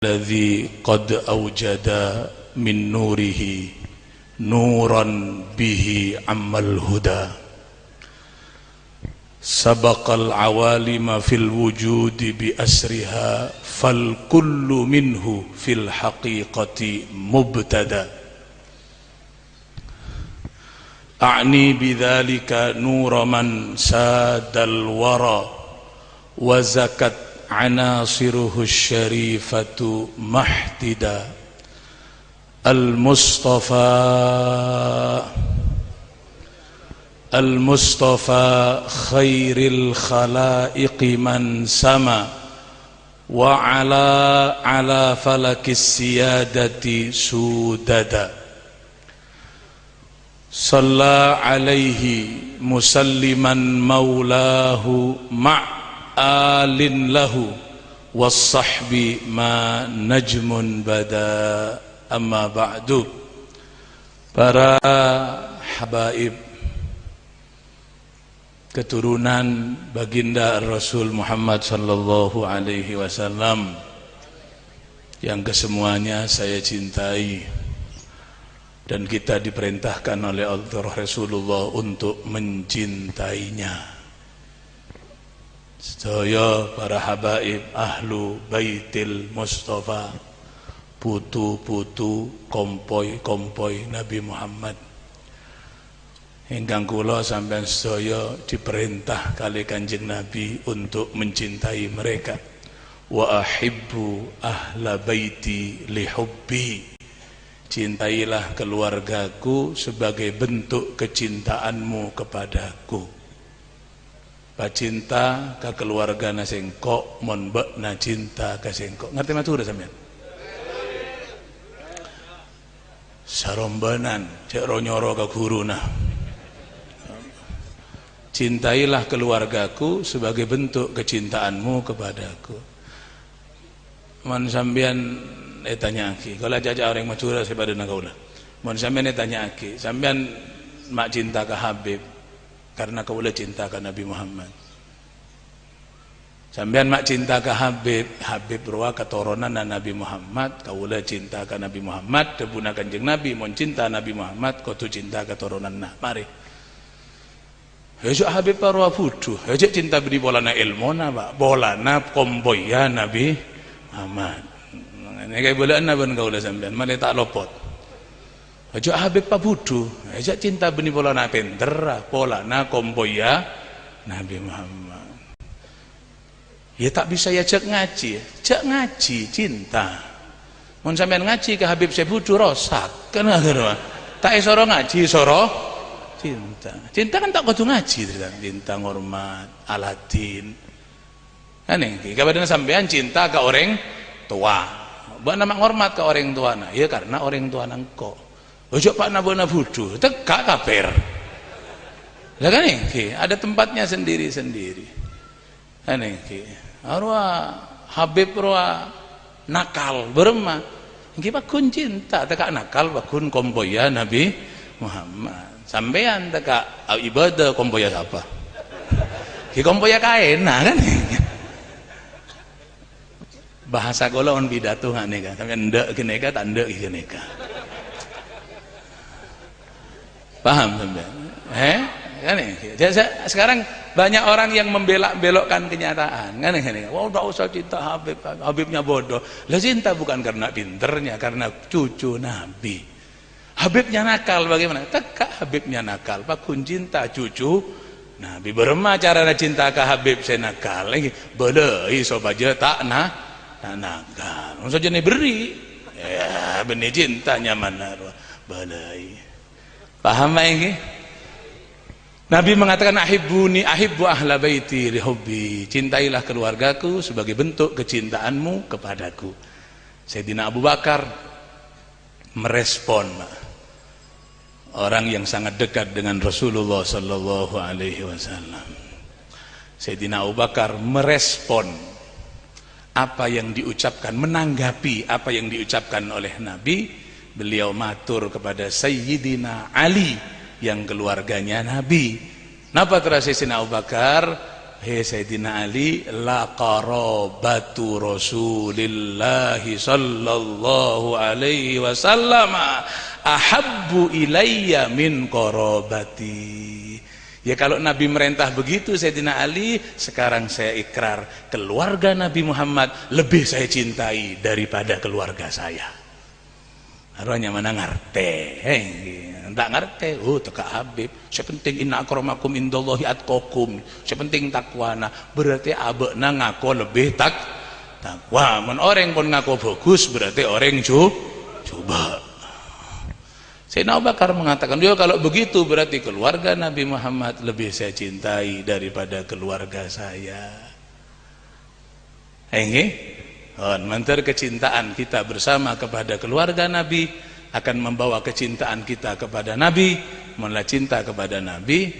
الذي قد أوجد من نوره نورا به عم الهدى سبق العوالم في الوجود بأسرها فالكل منه في الحقيقة مبتدأ أعني بذلك نور من ساد الورى وزكت عناصره الشريفة محتدا المصطفى خير الخلائق من سما على فلك السيادة سوددا صلى عليه مسلما مولاه مع آل له والصحب ما نجم بدا. Amma ba'du. Para habaib keturunan baginda Rasul Muhammad sallallahu alaihi wasallam yang kesemuanya saya cintai, dan kita diperintahkan oleh Allah Rasulullah untuk mencintainya. Sedaya para habaib ahlu baitil Mustafa, putu-putu kompoi-kompoi Nabi Muhammad, ingkang kula sampeyan sedaya diperintah kali Kanjeng Nabi untuk mencintai mereka. Wa ahibbu ahla baiti li hubbi, cintailah keluargaku sebagai bentuk kecintaanmu kepadaku. Cinta ka keluarga na sengkok mon mbek na cinta ka sengkok. Ngerti matur sampeyan? Sarombanan cek ronyoro ka guruna. Cintailah keluargaku sebagai bentuk kecintaanmu kepadaku. Man sampean tanyaki, kalau jajak orang macura sepada nagaula. Man sampean tanyaki, sampean mak cinta ka Habib karena kaula cinta ka Nabi Muhammad. Sampean mak cinta ka Habib ruwa keturunan Nabi Muhammad, kaula cinta ka Nabi Muhammad, debuna Kanjeng Nabi mon cinta Nabi Muhammad, kudu cinta keturunan nah. Mari. Hejak Habib ruwa putu, hejak cinta beri bolana ilmona, Pak. Bolana komboya Nabi Muhammad. Ini kaya bolaan na ban kaula sampean, mari tak lopot. Hejak Habib pa putu, hejak cinta beri bolana penter, bolana komboya Nabi Muhammad. Ya tak bisa ya cek ngaji cinta. Mun sampean ngaji ke Habib Sebudu rosak kan ngono. Tak isoro ngaji isoro cinta. Cinta kan tak kudu ngaji cinta ngormat Aladin. Aneh iki kabarna sampean cinta ke orang tua. Mbak nama ngormat ke orang tua nah. Ya karena orang tua nangko. Ojo Pak Nabona Budu tegak kafir. Lah kan iki ada tempatnya sendiri-sendiri. Aneh iki arwah Habib arwah nakal berema iki bakun cinta tekak nakal bakun komboya Nabi Muhammad. Sampean tekak ibadah komboya siapa? Ki komboya kaena kan. Bahasa kula on pidato ngene kan. Sampeyan ndek kene ka tak ndek kene ka. Paham sampean? Kan sekarang banyak orang yang membelok-belokkan kenyataan kan ini. Wah, enggak usah cinta Habib, Habibnya bodoh. Lah cinta bukan karena pinternya, karena cucu Nabi. Habibnya nakal bagaimana? Tekak Habibnya nakal, pakun cinta cucu Nabi. Berema carana cinta ke Habib saya nakal lagi. Boleh iso baja tak nakal. Maksud jenis beri. Ya, benih cintanya mana? Boleh. Paham ini? Nabi mengatakan ahibbu ahla baiti li hubbi, cintailah keluargaku sebagai bentuk kecintaanmu kepadaku. Sayyidina Abu Bakar merespon orang yang sangat dekat dengan Rasulullah sallallahu alaihi wasallam. Sayyidina Abu Bakar merespon apa yang diucapkan, menanggapi apa yang diucapkan oleh Nabi. Beliau matur kepada Sayyidina Ali yang keluarganya Nabi. Napa terasa Sayyidina Abu Bakar? Hei Sayyidina Ali, la qarabatu Rasulillahi sallallahu alaihi wasallam ahabbu ilayya min qarabati. Ya kalau Nabi merintah begitu Sayyidina Ali, sekarang saya ikrar, keluarga Nabi Muhammad lebih saya cintai daripada keluarga saya. Arwahnya mana ngerti, tak ngerti. Oh teka Habib, saya penting inna akramakum indallahi atqakum, saya penting takwana. Berarti abekna ngaku lebih takwa. Men orang pun ngaku bagus, berarti orang coba. Sayyidina Abu Bakar mengatakan, dia kalau begitu berarti keluarga Nabi Muhammad lebih saya cintai daripada keluarga saya. Mentar kecintaan kita bersama kepada keluarga Nabi akan membawa kecintaan kita kepada Nabi. Menlah cinta kepada Nabi,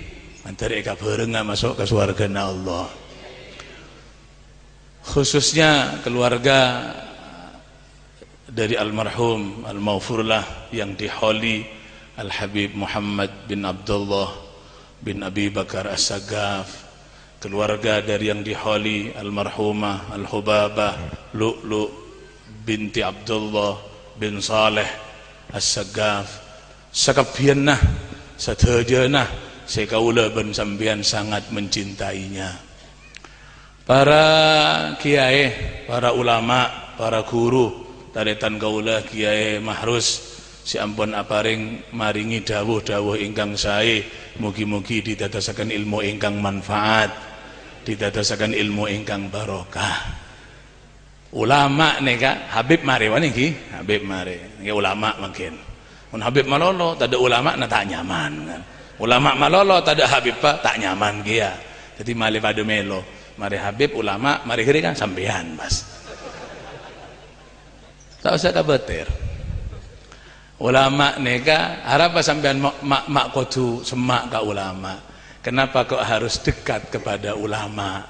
mentar eka berenga masuk ke surga Allah. Khususnya keluarga dari almarhum al-maghfurlah yang diholi Al-Habib Muhammad bin Abdullah bin Abi Bakar As-Sagaf, keluarga dari yang diholi almarhumah Al-Hubabah Lu'lu binti Abdullah bin Saleh As-Sagaf, sakabianah sadajanah sekaula ben sampean sangat mencintainya. Para kiai, para ulama, para guru taretan kaula Kiai Mahrus si ampun aparing maringi dawuh-dawuh ingkang sae, mugi-mugi didadasaken ilmu ingkang manfaat, didadasaken ilmu ingkang barokah. Ulama nika Habib mari wani iki, Habib mari. Ya ulama makin. Mun Habib malolo tak ada ulama na tak nyaman kan. Ulama malolo tak ada Habib pak tak nyaman kia. Jadi mali pada melo. Mari Habib ulama, mari kiri kan sampean Mas. Tak usah kabatir. Ulama neka harap sampean mak kudu semak ka ulama. Kenapa kok harus dekat kepada ulama?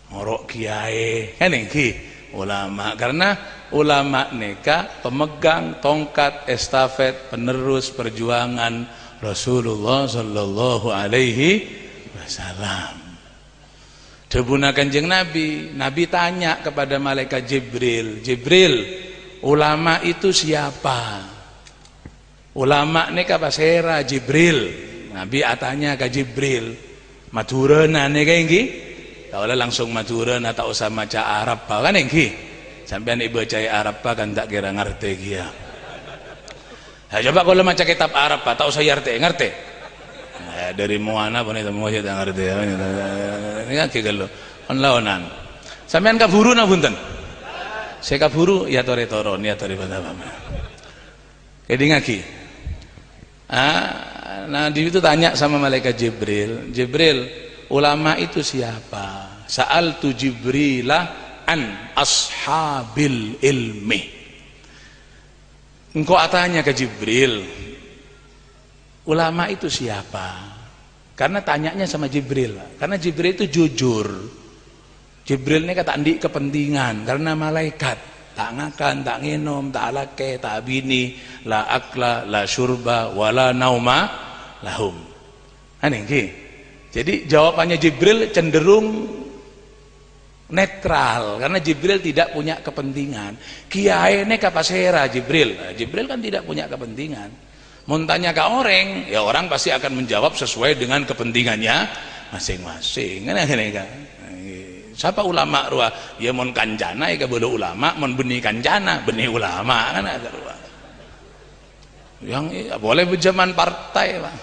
Ngorok kiai kan iki ulama, karena ulama neka pemegang tongkat estafet penerus perjuangan Rasulullah sallallahu alaihi wasallam. Debuna Kanjeng Nabi, Nabi tanya kepada malaikat Jibril, Jibril, ulama itu siapa? Ulama ini kapasera Jibril. Nabi atanya ke Jibril, maturana nih kayak gini. Kalau langsung maturana tak usah maca Arab kan engki. Sampean ibu baca Arab kan tak kira ngerti dia. Nah, coba kalau maca kitab Arab tak usah ngerti. Nah, dari muana pun itu mau tak ngerti. Ini kan kalau onlaonan. Sampean kaburu na punten. Saya kaburu ya tore toron ya tore apa. Jadi ngaki. Nah di itu tanya sama malaikat Jibril, Jibril, ulama itu siapa? Sa'altu Jibrilah an ashabil ilmi. Engkau tanya ke Jibril, ulama itu siapa? Karena tanyanya sama Jibril, karena Jibril itu jujur. Jibril ini kata andi kepentingan, karena malaikat tak ngakan, tak nginum, tak alake, tak bini, la akla, la syurba, wala nauma lahum. Aneh. Jadi jawabannya Jibril cenderung netral, karena Jibril tidak punya kepentingan. Kiai ini kapasera Jibril. Nah, Jibril kan tidak punya kepentingan. Mau tanya ke orang, ya orang pasti akan menjawab sesuai dengan kepentingannya masing-masing. Kan? Siapa ulama ruah? Ya mon kanjana ya boleh ulama, mon benih kanjana, benih ulama kan ada ruah. Yang boleh berjaman partai Pak.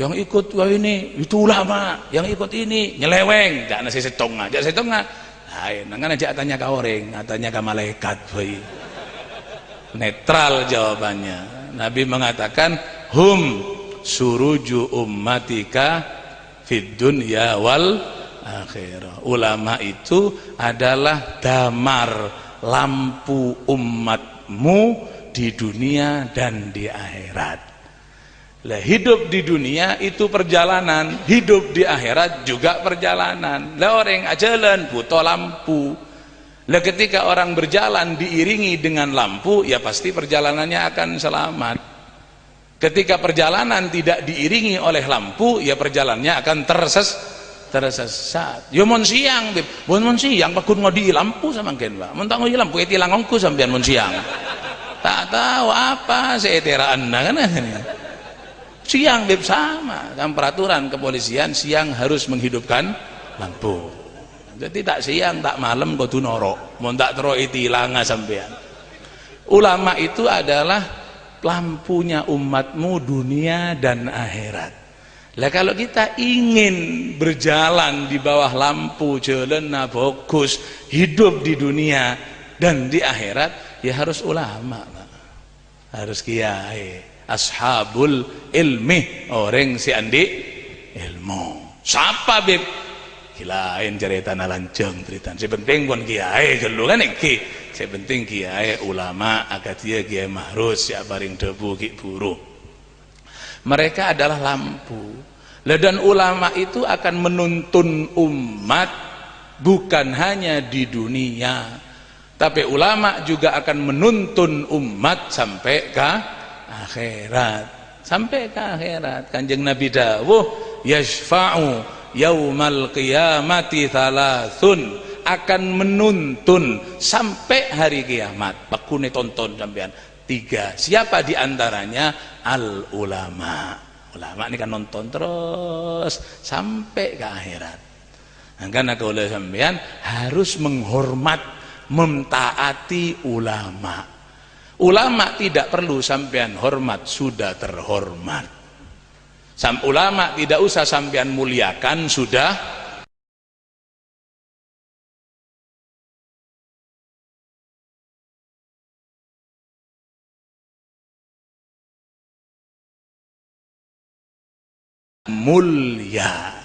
Yang ikut wah ini itu ulama, yang ikut ini nyeleweng, jangan nasi setengah, jangan setengah. Nah, kan aja tanya ke orang, tanya ke malaikat, boy. Netral jawabannya. Nabi mengatakan hum suruju ummatika fid dunya wal akhirah. Ulama itu adalah damar lampu umatmu di dunia dan di akhirat. Lah hidup di dunia itu perjalanan, hidup di akhirat juga perjalanan. Lah orang jalan butuh lampu. Lah ketika orang berjalan diiringi dengan lampu, ya pasti perjalanannya akan selamat. Ketika perjalanan tidak diiringi oleh lampu, ya perjalanannya akan tersesat. Yo mon siang beb, mon siang pakun ngodi lampu samangken Pak. Mun tak ngodi lampu tilang ongku sampean mon siang. Tak tahu apa seeteraan kan. Siang beb sama, kan peraturan kepolisian siang harus menghidupkan lampu. Jadi tak siang tak malam kudu norok. Mun tak tero tilang sampean. Ulama itu adalah lampunya umatmu dunia dan akhirat. Lah kalau kita ingin berjalan di bawah lampu jelena fokus hidup di dunia dan di akhirat ya harus ulama, harus kiai, ashabul ilmi, orang si andi ilmu. Siapa beb? Kilain cerita lanceng cerita. Sepenting pun kiai gelu kan iki. Sepenting kiai ulama agak dia kiai mahrus ya baring debu ki buru. Mereka adalah lampu. Dan ulama itu akan menuntun umat bukan hanya di dunia, tapi ulama juga akan menuntun umat sampai ke akhirat. Sampai ke akhirat. Kanjeng Nabi dawuh, yashfa'u yaumal qiyamati thalathun, akan menuntun sampai hari kiamat. Pakune tonton sampean. 3. Siapa diantaranya? Al ulama. Ulama ini kan nonton terus sampai ke akhirat. Nah, karena kalau sampean harus menghormat, mentaati ulama. Ulama tidak perlu sampean hormat, sudah terhormat. Ulama tidak usah sampean muliakan, sudah mulia.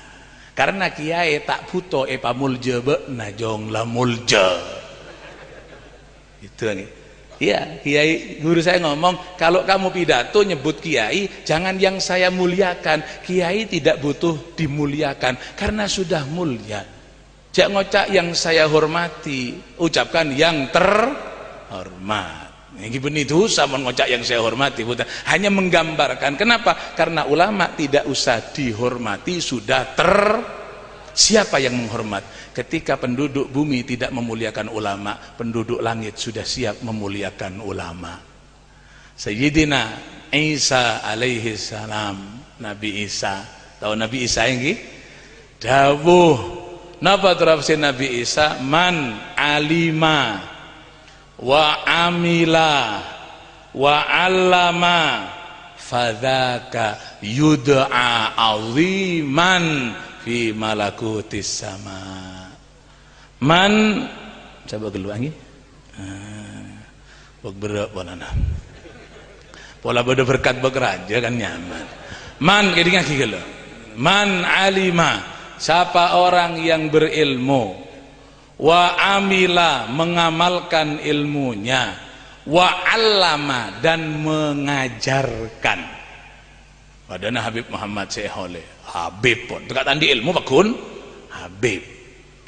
Karena kiai tak butuh pamulja bekna jong la mulja. Itu nih. Iya, kiai guru saya ngomong, kalau kamu pidato nyebut kiai, jangan yang saya muliakan. Kiai tidak butuh dimuliakan karena sudah mulia. Jangan ngocak yang saya hormati, ucapkan yang terhormat. Ini benih itu sama ngocak yang saya hormati, bukan hanya menggambarkan. Kenapa? Karena ulama tidak usah dihormati, sudah siapa yang menghormat? Ketika penduduk bumi tidak memuliakan ulama, penduduk langit sudah siap memuliakan ulama. Sayyidina Isa alaihi salam, Nabi Isa, tahu Nabi Isa ini? Dawuh, napa terapsi Nabi Isa? Man alima wa amila wa allama fadzaka yud'a aziman fi malakutis sama. Man coba geluangi berak bolana pola bodo berkat bekerja kan nyaman. Man kira gelo man alima, siapa orang yang berilmu, wa amila, mengamalkan ilmunya, wa allama, dan mengajarkan. Padahal Habib Muhammad Syekh Habib pun dekat andi ilmu pakun Habib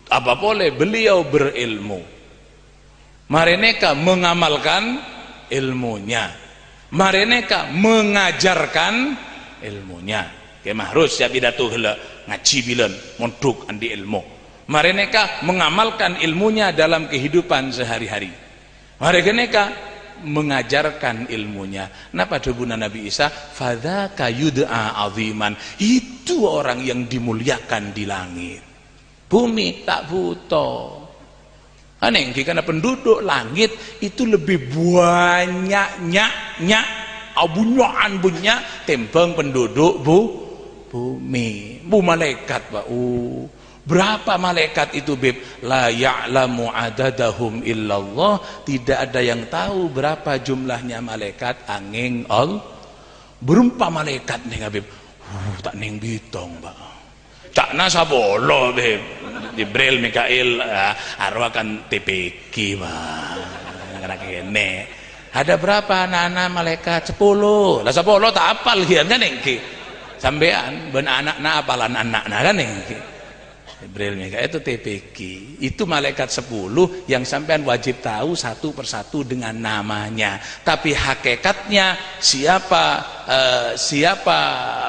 apa boleh beliau berilmu, mereka mengamalkan ilmunya, mereka mengajarkan ilmunya. Kayak harus ya pidato heula ngaji bilen mondok andi ilmu. Mereka mengamalkan ilmunya dalam kehidupan sehari-hari. Mereka mengajarkan ilmunya. Napa debuna Nabi Isa? Fadzaka yud'a aziman. Itu orang yang dimuliakan di langit. Bumi tak butuh. Aneh, karena penduduk langit itu lebih banyaknya bunya timbang penduduk bumi. Bu malaikat, Pak. Berapa malaikat itu, Beb? La ya'lamu adadahum illallah. Tidak ada yang tahu berapa jumlahnya malaikat angin all. Berapa malaikat nih, Beb? Tak ning bitong, Pak. Cak nasa bolo, Beb. Jibril, Mikail, arwah kan TPK, Pak. Anak kene. Ada berapa anak-anak malaikat? 10. Lah 10 tak apal kian kan engke. Sampean ben anak-anak apalan anak-anak kan engke. Jibril Mikail itu TPG. Itu malaikat 10 yang sampean wajib tahu satu persatu dengan namanya. Tapi hakikatnya siapa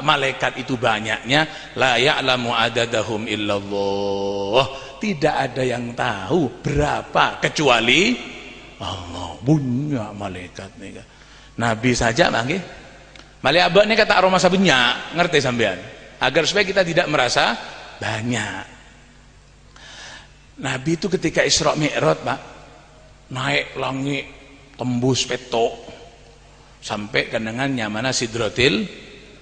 malaikat itu banyaknya, la ya'lamu adadahum illallah. Tidak ada yang tahu berapa kecuali Allah. Punya malaikat nih. Nabi saja nggih. Malaikat ini kata aroma sabenyak, ngerti sampean? Agar supaya kita tidak merasa banyak. Nabi itu ketika Isra Mi'raj, Pak, naik langit tembus petok sampai ke dengannya mana Sidratil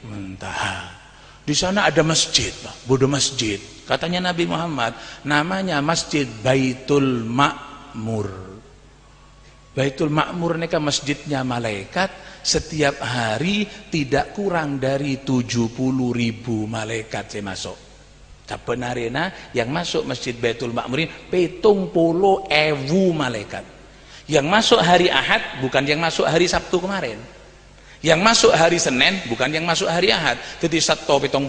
Muntaha. Di sana ada masjid, Pak, bodoh masjid. Katanya Nabi Muhammad, namanya Masjid Baitul Ma'mur. Baitul Ma'mur ini kan masjidnya malaikat, setiap hari tidak kurang dari 70.000 malaikat saya masuk. Sebenarnya yang masuk Masjid Baitul Ma'mur ini 70.000 malaikat. Yang masuk hari Ahad bukan yang masuk hari Sabtu kemarin. Yang masuk hari Senin bukan yang masuk hari Ahad. Jadi Sabtu 70.000,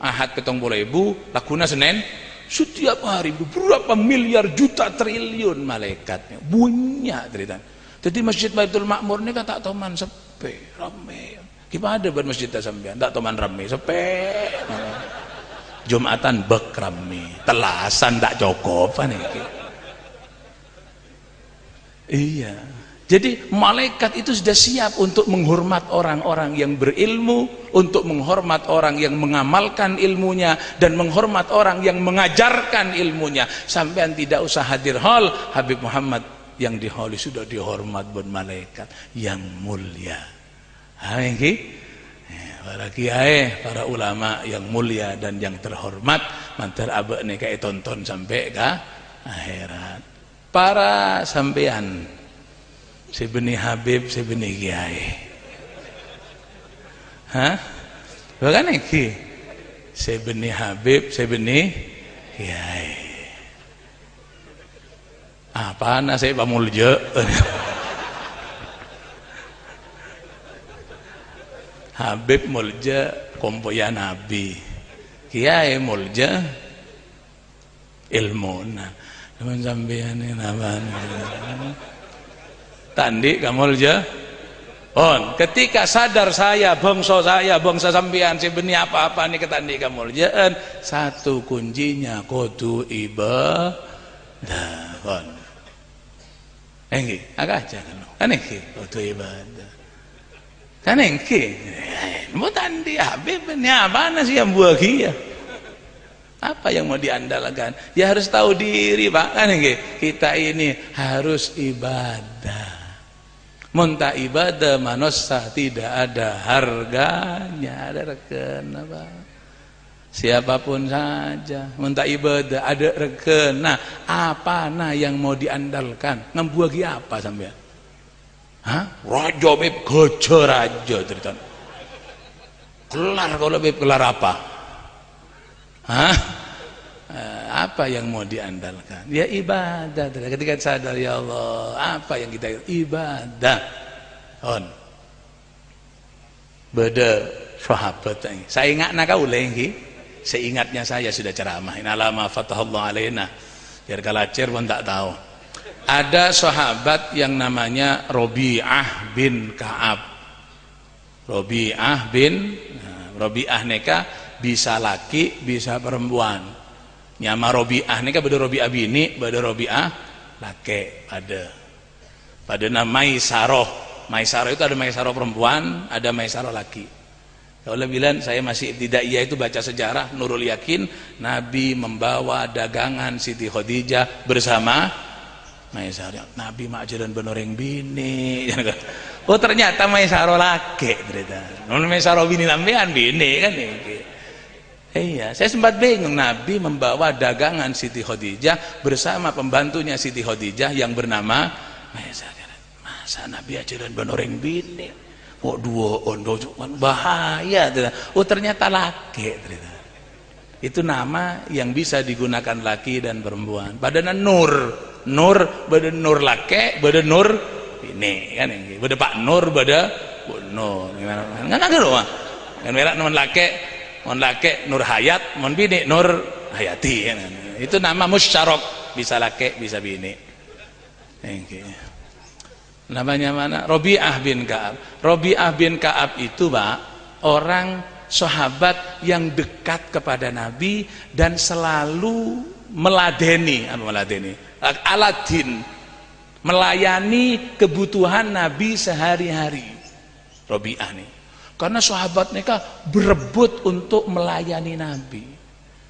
Ahad 70.000, laguna Senin. Setiap hari berapa miliar juta triliun malaikatnya. Banyak cerita. Jadi Masjid Baitul Ma'mur ini kan tak teman sepi, ramai. Gimana ada buat masjid sampean? Tak teman ramai, sepi. Jumatan bekrami, telasan tak cukup kan iki. Iya. Jadi malaikat itu sudah siap untuk menghormat orang-orang yang berilmu, untuk menghormat orang yang mengamalkan ilmunya, dan menghormat orang yang mengajarkan ilmunya. Sampean tidak usah hadir hall, Habib Muhammad yang di hall sudah dihormat buat malaikat yang mulia. Iki para kiai, para ulama yang mulia dan yang terhormat, mantar abek nih kayak tonton sampai ke akhirat. Para sampean, si benih Habib, si benih kiai. Hah? Bukan iki. Si benih Habib, si benih kiai. Apa nasi pamuljo? Habib mulja kompoya Nabi, kiai mulja ilmuna. Teman sampean ini namanya. Tandi kamulja. On, ketika sadar saya, bangsa sampean sebenarnya apa-apa nih ketandi kamuljaan, satu kuncinya kudu ibadah. On. Enggih, agak jangan. Kan enggih kudu ibadah. Kan engke mau tandi Habib ini apa sih yang buagi ya, apa yang mau diandalkan ya, harus tahu diri Pak, kan engke kita ini harus ibadah. Muntah ibadah manusia tidak ada harganya, ada reken apa, siapapun saja muntah ibadah ada reken. Nah apa yang mau diandalkan, ngebuagi apa sampean? Hah? Raja Beb gojo raja cerita. Kelar kalau Beb, kelar apa? Hah? Apa yang mau diandalkan? Ya ibadah. Ketika sadar ya Allah, apa yang kita ibadah? On. Beda sahabat ini. Saya ingat nak kau lagi. Seingatnya saya sudah ceramah. Inalama fatahallahu alaina. Biar kalacer pun tak tahu. Ada sahabat yang namanya Robi'ah bin Ka'ab. Robi'ah neka bisa laki bisa perempuan. Nyama Robi'ah neka beda Robi'ah bini, beda Robi'ah laki, pada nama Maisaroh. Maisaroh itu ada Maisaroh perempuan, ada Maisaroh laki. Kalau bilang saya masih tidak iya itu baca sejarah Nurul Yakin, Nabi membawa dagangan Siti Khadijah bersama Maisaro. Nabi majalan benoreng bini. Oh ternyata Maisaro laki ternyata. Non Maisaro bini nambean bini kan iki. Iya, saya sempat bingung. Nabi membawa dagangan Siti Khadijah bersama pembantunya Siti Khadijah yang bernama Maisaro. Masa Nabi ajaran benoreng bini? Kok dua ondo bahaya ternyata. Oh ternyata laki ternyata. Itu nama yang bisa digunakan laki dan perempuan. Padahal Nur badan Nur laki, badan Nur ini kan ini. Badan Pak Nur, badan Bu Nur. Gimana? Kan ada loh. Kan merah non laki Nur Hayat, mon bini Nur hayati kan. Itu nama musyarok, bisa laki bisa bini. Namanya mana? Robi'ah bin Ka'ab. Robi'ah bin Ka'ab itu Pak, orang sahabat yang dekat kepada Nabi dan selalu meladeni, Aladin, melayani kebutuhan Nabi sehari-hari. Robi'ah nih, karena sahabat mereka berebut untuk melayani Nabi.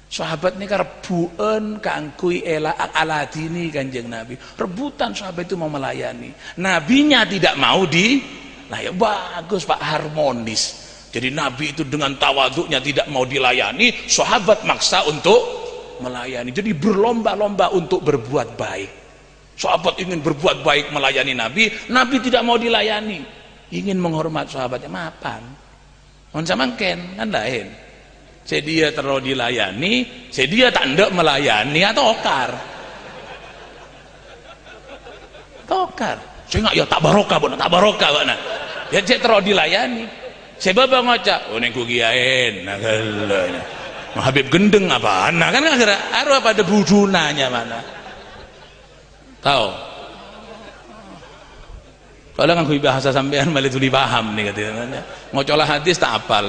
Sahabat mereka rebutan kangkui aladini Kanjeng Nabi, rebutan sahabat itu mau melayani. Nabinya tidak mau nah ya bagus Pak, harmonis. Jadi Nabi itu dengan tawaduknya tidak mau dilayani, sahabat maksa untuk melayani. Jadi berlomba-lomba untuk berbuat baik. Sahabat ingin berbuat baik melayani Nabi, Nabi tidak mau dilayani. Ingin menghormat sahabatnya, mapan. On samangken kan lain. Sedia terlalu dilayani, sedia tanda melayani atau tokar. Saya nggak ya tak barokah bana. Ya saya terlalu dilayani. Sebab ngocak, oh nengku giain, nah kalau Habib gendeng apa? Nah kan akhirnya arwah pada budunanya mana? Tahu? Kalau kan kui bahasa sampean malah tuli paham nih katanya. Ngocolah hadis tak apal.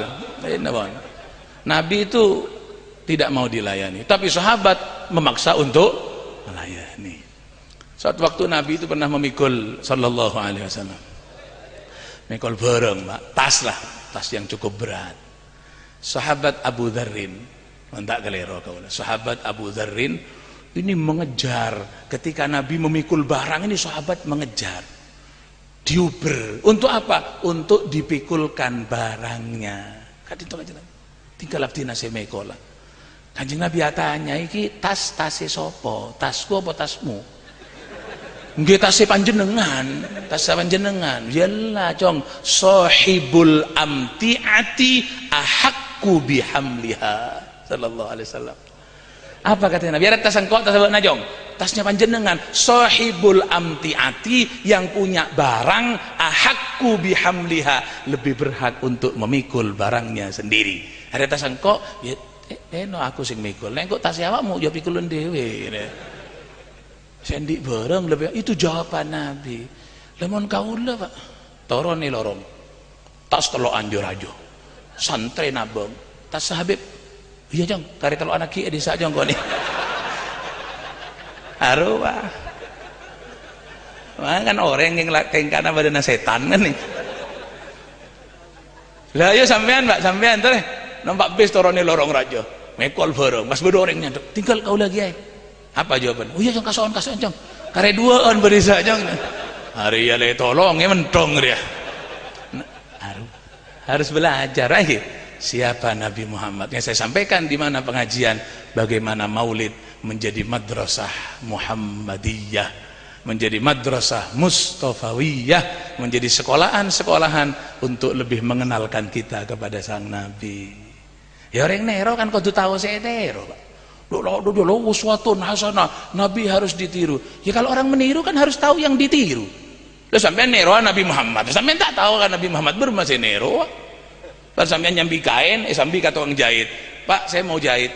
Nabi itu tidak mau dilayani, tapi sahabat memaksa untuk melayani. Suatu waktu Nabi itu pernah memikul sallallahu alaihi wasallam. Mikul bareng, Pak. Tas yang cukup berat. Sahabat Abu Dzarrin, entak kelero kaulah. Sahabat Abu Dzarrin ini mengejar ketika Nabi memikul barang ini, sahabat mengejar. Diuber. Untuk apa? Untuk dipikulkan barangnya. Kan itu aja. Tinggal abdi nasi mekola. Kanjeng Nabi tanya, iki tas-tase sopo? Tasku apa tasmu? Nggih tase panjenengan, tas panjenengan. Yalah, Cong, sahibul amtiati ahakku bihamliha sallallahu alaihi wasallam. Apa katanya Nabi? Ada tas engkau, tas apa najong? Tasnya panjenengan. Sahibul amtiati, yang punya barang, ahakku bihamliha, lebih berhak untuk memikul barangnya sendiri. Ada tas engkau, ya no aku sing mikul. Nek kok tas awakmu ya pikulun dhewe. Sendik bareng lebih, itu jawaban Nabi. Lemon kaula Pak, torone lorong, tas telok anjur aja, santre nabung, tas Habib, iya Jong, kari telok anak ki desa Jong kok nih, haru Pak, kan orang yang keng kana badan setan kan nih, lah yo sampean Pak, sampean tuh, nampak bis torone lorong raja, mekol bareng, mas bedorengnya, tinggal kau lagi ay. Apa jawaban? Oh iya Jong, kasuan Jong, kare duaan berisa Jong. Hari ya le tolong ya mentong dia. Harus belajar lagi siapa Nabi Muhammad. Yang saya sampaikan di mana pengajian, bagaimana Maulid menjadi madrasah Muhammadiyah, menjadi madrasah Mustafawiyah, menjadi sekolahan untuk lebih mengenalkan kita kepada sang Nabi. Ya orang nero kan kudu tahu saya nero Pak. Dulu uswatun hasanah, Nabi harus ditiru. Ya kalau orang meniru kan harus tahu yang ditiru. Terus sampai nero Nabi Muhammad, sampai tak tahu kan Nabi Muhammad bermasih nero. Terus sampai nyambi kain, sambil kata orang jahit, Pak saya mau jahit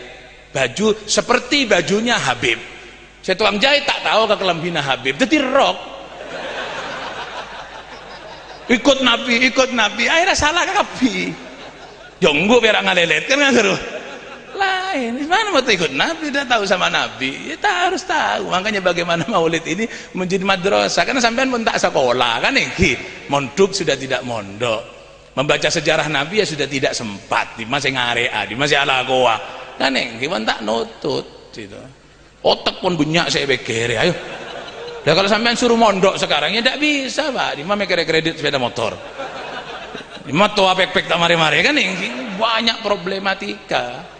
baju seperti bajunya Habib. Saya tukang jahit tak tahu ke kelambina Habib, jadi rok. Ikut Nabi, akhirnya salah kapi. Jonggo biar ngalelet kan nggak seru. Lain, mana mau ikut Nabi, udah tahu sama Nabi, ya tak harus tahu. Makanya bagaimana Maulid ini menjadi madrasah, karena sampean pun tak sekolah kan iki, mondok sudah tidak mondok, membaca sejarah Nabi ya sudah tidak sempat, di masih ngarea, di masih ala goa kan iki, pun tak nutut gitu. Otak pun banyak saya bekere, ayo. Nah kalau sampean suruh mondok sekarang ya tidak bisa Pak, di mana kredit sepeda motor, di mana tua pek-pek tak mari-mari kan ini banyak problematika.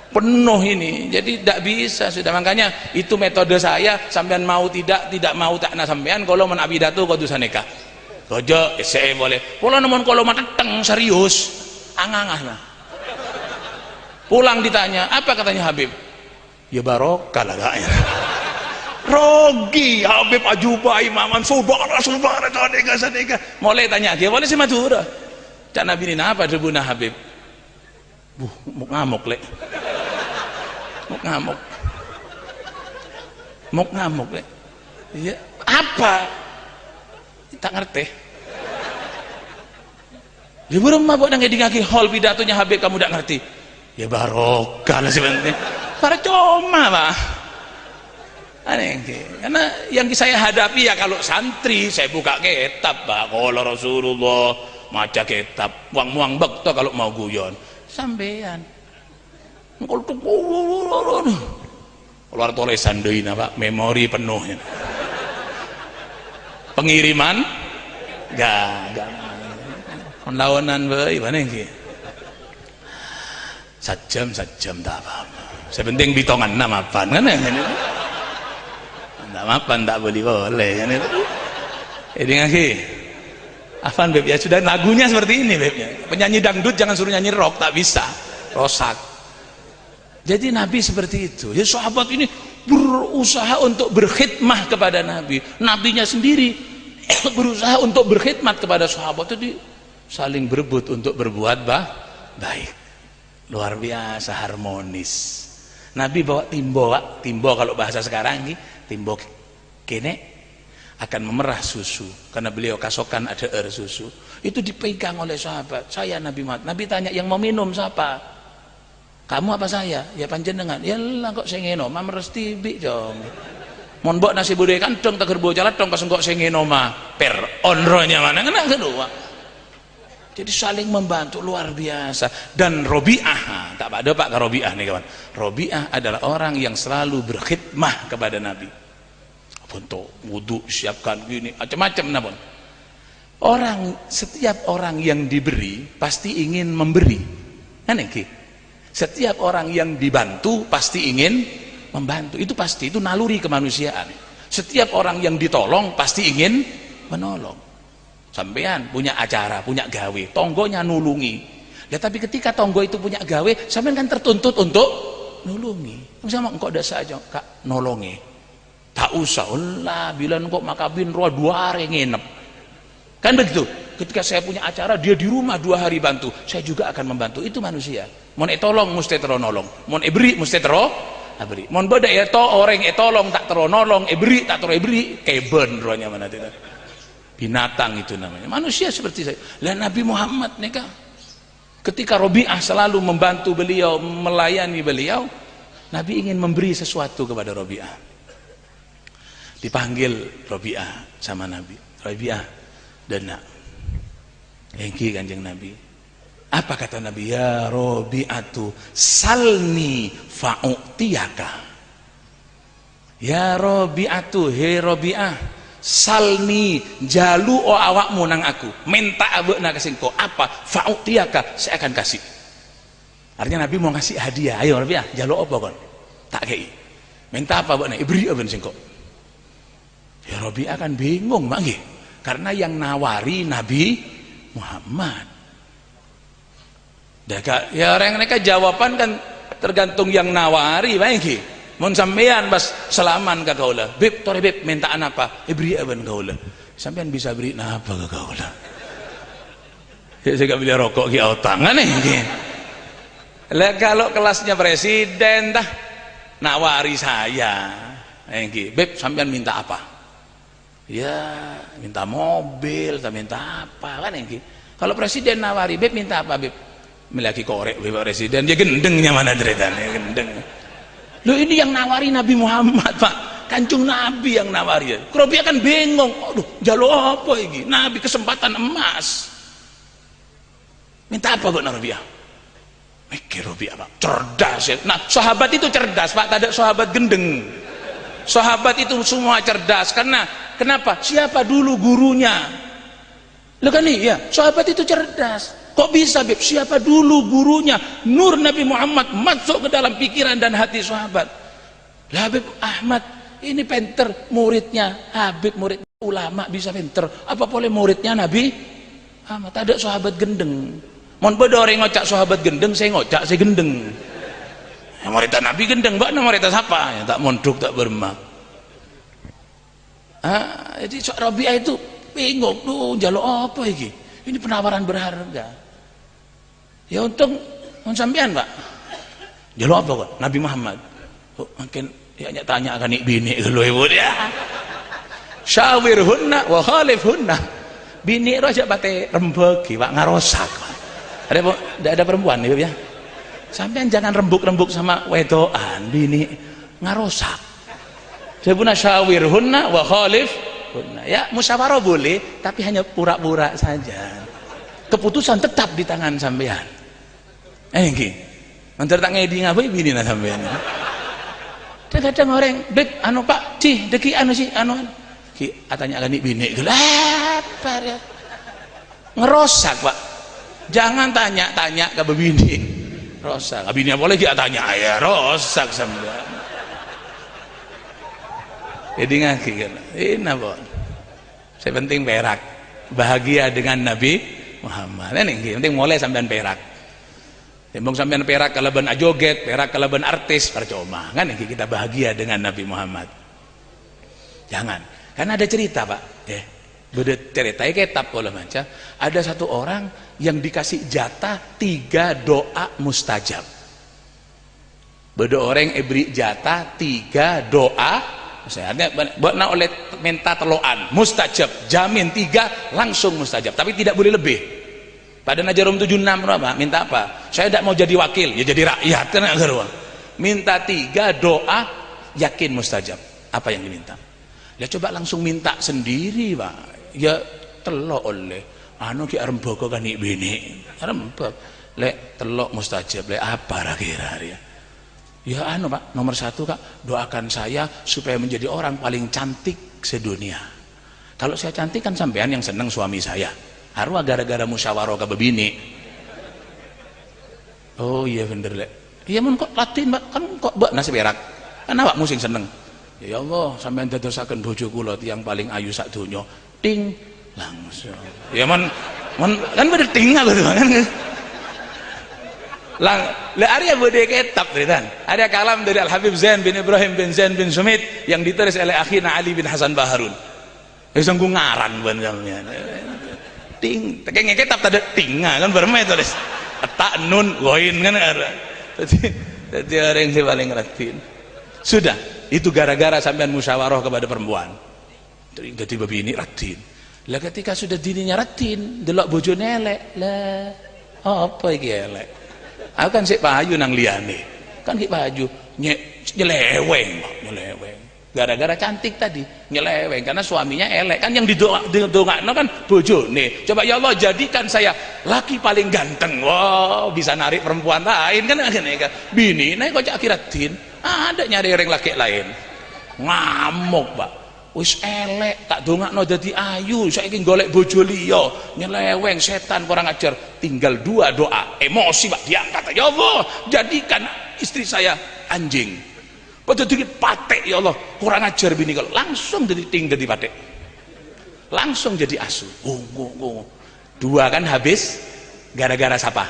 Penuh ini, jadi tidak bisa sudah. Makanya itu metode saya, sampean mau tidak mau tak na sampean kalau menabidatu kau dosa nikah rojo saya boleh pulang namun kalau mateng serius angangah lah. Pulang ditanya apa katanya Habib, ya barokah lah kayaknya. Rogi Habib ajuba imaman subara sadega mulai tanya dia boleh si Madura cak Nabi ini apa debuna Habib ngamuk lek Muk ngamuk. Muk ngamuk. Ya, apa? Tak ngerti. Ya burung mabuk nang ngaki hall pidatonya Habib kamu tak ngerti. Ya barokah lah sebenarnya. Para coma, Pak. Aneh, karena yang saya hadapi ya kalau santri saya buka kitab, Pak. Kalau Rasulullah maca kitab, muang-muang bekto kalau mau guyon. Sampean. Kalau tuh keluar tulisan deui Pak, memori penuh. Ya. Pengiriman enggak. Lawanan bae mana iki? Sajam tak apa-apa. Sepenting bitongan mapan kan ya. Enggak mapan tak boleh kan itu. Jadi ngaki. Afan Beb ya sudah lagunya seperti ini Bebnya. Penyanyi dangdut jangan suruh nyanyi rock, tak bisa. Rosak. Jadi Nabi seperti itu. Ya sahabat ini berusaha untuk berkhidmah kepada Nabi. Nabinya sendiri berusaha untuk berkhidmat kepada sahabat. Jadi saling berebut untuk berbuat baik. Luar biasa harmonis. Nabi bawa timbo kalau bahasa sekarang ini timbo kene akan memerah susu karena beliau kasokan ada air susu. Itu dipegang oleh sahabat. Saya Nabi Muhammad. Nabi tanya yang mau minum siapa? Kamu apa saya? Ya panjenengan. Ya lah kok sing ngeno, mamres tibik dong. Mon mbok nasi budaya kantong tak gerbo jalan dong pas kok sing ngeno mah per onronya mana kena kedua. Jadi saling membantu luar biasa. Dan Robi'ah, tak ada Pak ke Robi'ah nih kawan. Robi'ah adalah orang yang selalu berkhidmah kepada Nabi. Untuk wudhu siapkan gini macam-macam napun. Setiap orang yang diberi pasti ingin memberi. Kan iki? Setiap orang yang dibantu pasti ingin membantu. Itu pasti, itu naluri kemanusiaan. Setiap orang yang ditolong pasti ingin menolong. Sampean punya acara, punya gawe, tonggonya nulungi. Ya tapi ketika tonggo itu punya gawe, sampean kan tertuntut untuk nulungi. Sama engkau dasa aja Kak nolongi. Tak usah lah bilang kok makabin roh 2 hari nginep. Kan begitu. Ketika saya punya acara dia di rumah 2 hari bantu, saya juga akan membantu. Itu manusia. Mon tolong mesti tero nolong. Mon ebri mesti tero abri. Mon beda ya to orang tolong tak tero nolong, ebri tak tero ebri, keben rohnya mana tidak. Binatang itu namanya. Manusia seperti saya. Lah Nabi Muhammad nih Kak. Ketika Robi'ah selalu membantu beliau, melayani beliau, Nabi ingin memberi sesuatu kepada Robi'ah. Dipanggil Robi'ah sama Nabi. Robi'ah dan nak. Engki Kanjeng Nabi. Apa kata Nabi? Ya Robi'atu salni fa'u'tiyaka. Ya Robi'atu, he Robi'ah. Salni jalu o awakmu nang aku minta abekna kasih kau apa fa'utiyaka saya akan kasih. Artinya Nabi mau ngasih hadiah. Ayo Nabi jalu apa kon tak kei minta apa abekna ibri aben singko. Ya Nabi akan bingung mangge karena yang nawari Nabi Muhammad. Ya orang mereka jawaban kan tergantung yang nawari mangge. Mun sampean bas selaman ka kaula. Beb, tore beb mintaan apa? Beri aban kaula. Sampean bisa beri napa ka kaula? Ya saya beli rokok ki autangan nih. Lah kalau kelasnya presiden dah nawari saya. Engki, beb sampean minta apa? Ya, minta mobil, tak minta apa kan engki. Kalau presiden nawari, beb minta apa, beb? Melaki korek beb presiden, dia gendengnya mana deretan, gendeng. Loh ini yang nawari Nabi Muhammad Pak, Kanjeng Nabi yang nawari. Robi'ah kan bingung, aduh jalo apa ini? Nabi kesempatan emas. Minta apa buat Robi'ah? Mikir Robi'ah Pak, cerdas ya. Nah sahabat itu cerdas Pak, tak ada sahabat gendeng. Sahabat itu semua cerdas, karena kenapa? Siapa dulu gurunya? Loh kan nih ya, sahabat itu cerdas. Kok bisa Beb? Siapa dulu gurunya? Nur Nabi Muhammad masuk ke dalam pikiran dan hati sahabat. Lah Habib Ahmad ini pinter, muridnya Habib, murid ulama bisa pinter. Apa boleh muridnya Nabi Ahmad? Ada sahabat gendeng. Mon beda orang ngocak sahabat gendeng, saya ngocak saya gendeng. Ya, muridnya Nabi gendeng, mbak muridnya siapa? Ya, tak mondok tak berma. Jadi Robi'ah itu bingung, tuh jaluk apa ini? Ini penawaran berharga. Ya untung sampean Pak. Jaluk apa kok? Nabi Muhammad. Makin ya tanya kan bini lu ibu dia. Syawirhunna wa khalifhunna. Bini aja bate rembeki Pak ngarosak. Ada perempuan ibu ya. Sampean jangan rembuk-rembuk sama wedoan, bini ngarosak. Sebuna syawirhunna wa khalifhunna. Ya musyawarah boleh, tapi hanya pura-pura saja. Keputusan tetap di tangan sampean. Nggih. Antar tak ngedi ngawe bini na sampean. Kadang orang, "Beb, anu Pak, cih, deki anu sih, anu." Ki atanya kan bini apa ya? Ngerosak Pak. Jangan tanya-tanya ke bini. Rosak. Bini boleh dia tanya ya rosak sampean. Jadi ngaki kan. Ini apa? Saya penting perak. Bahagia dengan Nabi Muhammad. Ini penting mulai sampean perak. Tembong sampean perak kalaban ajoget, perak kalaban artis, percuma. Kan kita bahagia dengan Nabi Muhammad. Jangan. Karena ada cerita Pak. Beda cerita kitab kalau baca. Ada satu orang yang dikasih jatah 3 doa mustajab. Beda orang beri jatah 3 doa. Misalnya buat oleh minta teloan mustajab, jamin 3 langsung mustajab, tapi tidak boleh lebih. Pada Najarum 76 apa? Minta apa? Saya tidak mau jadi wakil, ya jadi rakyat. Minta 3 doa yakin mustajab. Apa yang diminta? Ya coba langsung minta sendiri Pak. Ya telok oleh anu ki arep boko kan bini. Arep lek telok mustajab lek apa kira ya. Ya anu Pak, nomor 1 Kak, doakan saya supaya menjadi orang paling cantik sedunia. Kalau saya cantik kan sampean yang seneng suami saya. Harus gara-gara musyawarah ke bini. Oh iya bener lek. Iya mun kok Latin Pak, kan kok mbak nasi perak. Kan awakmu sing seneng. Ya Allah, sampean dadosaken bojo kula tiyang paling ayu sak donya. Ting langsung. Ya man kan beda ting aku tuh kan. Ada bude kitab cerita. Ada kalam dari Al Habib Zain bin Ibrahim bin Zain bin Sumit yang ditulis oleh akhina Ali bin Hasan Baharun. Wis nggo ngaran banjangnya. Ting, tekenge kitab tadi ting kan bermain tulis. Tak nun goin kan ada. Jadi orang yang paling rajin. Sudah, itu gara-gara sampean musyawarah kepada perempuan. Jadi babi ini rajin. Lah ketika sudah dirinya rajin, delok bojone elek. Lah apa iki elek? Aku kan sik payu nang liyane. Kan ki payu nyeleweng. Gara-gara cantik tadi nyeleweng karena suaminya elek. Kan yang didongakno kan bojone. Coba ya Allah jadikan saya laki paling ganteng. Wow, bisa narik perempuan lain kan bini nek kok akhirat din. Ada nyari orang laki lain. Ngamuk Pak. Wis elek tak dongakno dadi ayu, saiki golek bojo liya, nyeleweng setan kurang ajar. Tinggal 2 doa, emosi Pak diangkat. Ya Allah, jadikan istri saya anjing. Padha dikit patek ya Allah, kurang ajar bini kalau langsung dadi patek. Langsung jadi asu. Oh. 2 kan habis gara-gara siapa?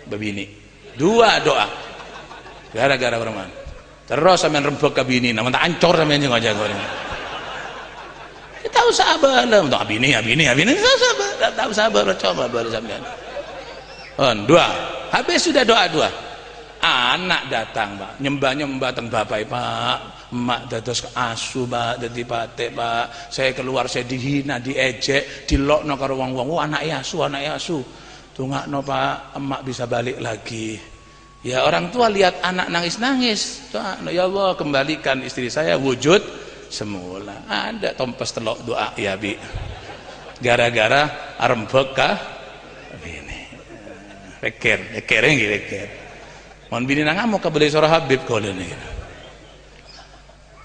Bebini. 2 doa. Gara-gara perempuan. Terus sampean rembek ke bini, namun tak ancor sampean sing aja kok. Kita usah sabar lah untuk bini, tak sabar coba baru sampean. 2. Habis sudah doa 2. Anak datang Pak, nyembah teng bapak Pak, emak dados asu Pak, dadi patek Pak. Saya keluar saya dihina, diejek, dilokno karo wong-wong. Anake asu. Tungakno Pak, emak bisa balik lagi. Ya orang tua lihat anak nangis-nangis, ya Allah kembalikan istri saya wujud semula. Ada tompes telok doa ya Bi. Gara-gara arembek kah? Ini. Pikir ini. Mohon bini nangamu ke beli surah Habib kau ini.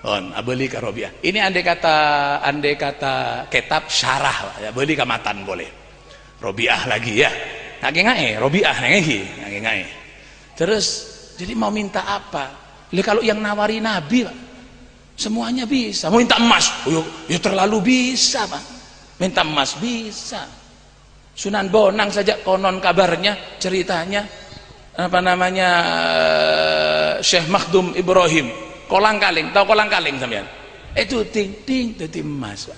On abeli ka Robiah. Ini andai kata kitab syarah ya, beli ka matan boleh. Robiah lagi ya. Ngae Robiah ngae. Terus jadi mau minta apa? Kalau yang nawari Nabi Pak, semuanya bisa. Mau minta emas, ya terlalu bisa Pak. Minta emas bisa. Sunan Bonang saja konon kabarnya, ceritanya apa namanya Syekh Makhdum Ibrahim, kolang-kaling, tahu kolang-kaling sampean? Itu ting jadi emas Pak.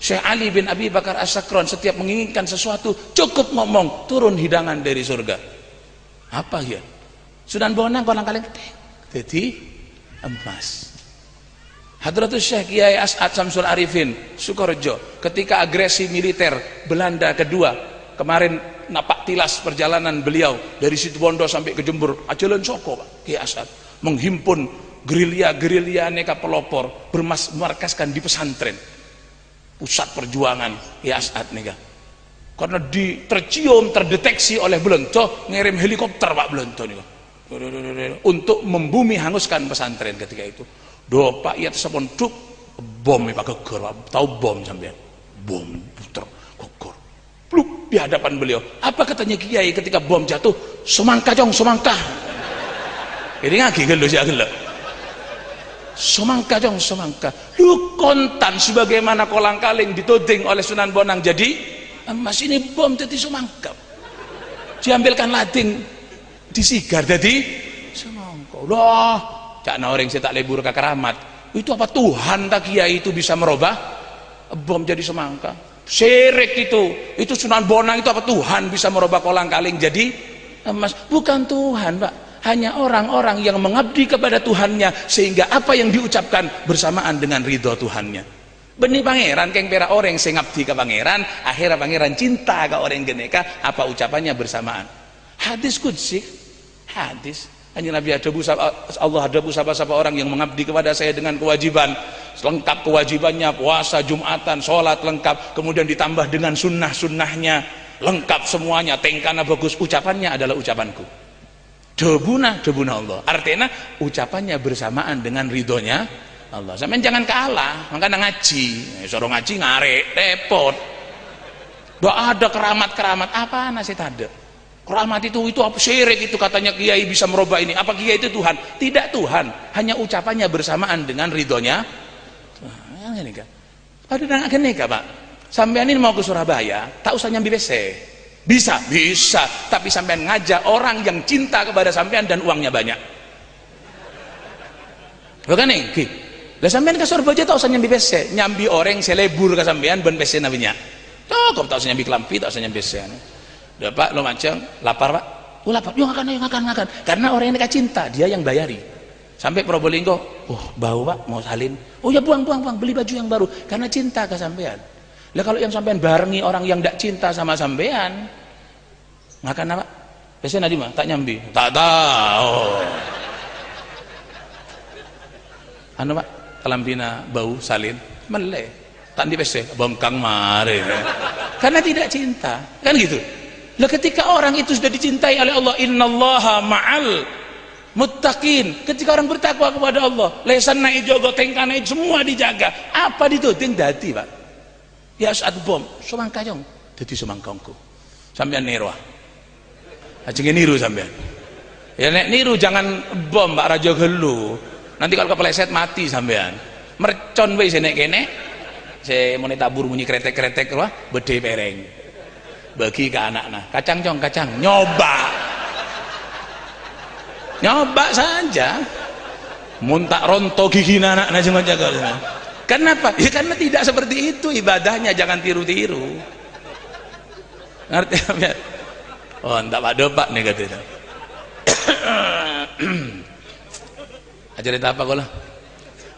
Syekh Ali bin Abi Bakar As-Sakron setiap menginginkan sesuatu cukup ngomong turun hidangan dari surga. Apa ya? Sunan Bonang kolang-kaling jadi emas. Hadratus Syekh Kiai As'ad Samsul Arifin Sukorejo ketika agresi militer Belanda kedua kemarin napak tilas perjalanan beliau dari Situbondo sampai ke Jember, ajalan soko Pak Kiai As'ad menghimpun gerilya aneka pelopor bermarkaskan di pesantren pusat perjuangan Kiai As'ad nih karena tercium terdeteksi oleh Belanda ngirim helikopter Pak Belanda nih untuk membumi hanguskan pesantren ketika itu. Do Pak iya tersebut duk bom Pak gegor, tahu bom sampean bom puter gegor pluk di hadapan beliau. Apa katanya Kiai ketika bom jatuh? Semangka jong semangka. Ini ngagi gelo sih gelo. Semangka jong semangka. Lu kontan sebagaimana kolang-kaling dituding oleh Sunan Bonang jadi emas, ini bom jadi semangka. Diambilkan lading disigar jadi semangka. Loh, cak orang saya tak lebur ke keramat. Itu apa Tuhan tak Kiai itu bisa merubah bom jadi semangka? Syirik itu Sunan Bonang itu apa Tuhan bisa merubah kolang-kaling jadi emas? Bukan Tuhan Pak, hanya orang-orang yang mengabdi kepada Tuhannya sehingga apa yang diucapkan bersamaan dengan ridho Tuhannya. Benih pangeran keng pera orang sing ngabdi ke pangeran, akhirnya pangeran cinta ke orang geneka, apa ucapannya bersamaan. Hadis qudsi, hadis hanya Nabi Allah adabu sapa-sapa orang yang mengabdi kepada saya dengan kewajiban lengkap kewajibannya, puasa Jumatan, sholat lengkap, kemudian ditambah dengan sunnah-sunnahnya lengkap semuanya, tengkana bagus, ucapannya adalah ucapanku. Debuna Allah, artinya ucapannya bersamaan dengan ridhonya Allah. Sampai jangan kalah, makanya ngaji, suruh ngaji ngarek repot. Doa ada keramat apa nasi ada. Keramat itu apa syirik itu katanya Kiai bisa merubah ini. Apa Kiai itu Tuhan? Tidak Tuhan, hanya ucapannya bersamaan dengan ridhonya. Yang ini kan. Ada nang gini Pak. Sampean ini mau ke Surabaya, tak usah nyambi BC. Bisa, tapi sampean ngajak orang yang cinta kepada sampean dan uangnya banyak. Bukan nih, lah sampean ke Surabaya tak usah nyambi BC, nyambi orang selebur ke sampean ben BC nabinya. Kok tak usah nyambi kelampi, tak usah nyambi BC. Udah Pak, lo macam lapar Pak? Oh lapar, yuk makan. Karena orang yang cinta, dia yang bayari. Sampai Probolinggo, oh bau Pak, mau salin. Oh ya buang, beli baju yang baru. Karena cinta ke sampean. Lah kalau yang sampean barengi orang yang tidak cinta sama sampean, ngakan apa? Biasanya nadi mah tak nyambi. Tak tahu. Anu Pak, kelampina bau salin, meleh. Tak di PC, bongkang mare. Karena tidak cinta, kan gitu. Lah ketika orang itu sudah dicintai oleh Allah, innallaha ma'al muttaqin, ketika orang bertakwa kepada Allah, lesan naik jogo tengkan naik semua dijaga, apa dituding dadi Pak? Ya saat bom semangka jong dadi semangkongku sampean niru ajeng niru sampean ya nek niru jangan bom Pak Raja gelu, nanti kalau kepleset mati sampean. Mercon wae nek kene se muni tabur bunyi kretek-kretek wah bede pereng bagi ke anak-anak kacang nyoba saja muntak ronto gigi anak-anak jangan jaga. Kenapa? Ya karena tidak seperti itu ibadahnya, jangan tiru-tiru. Ngerti ya? Oh entak Pak Dopak nih katanya. Ajarin apa kok lah?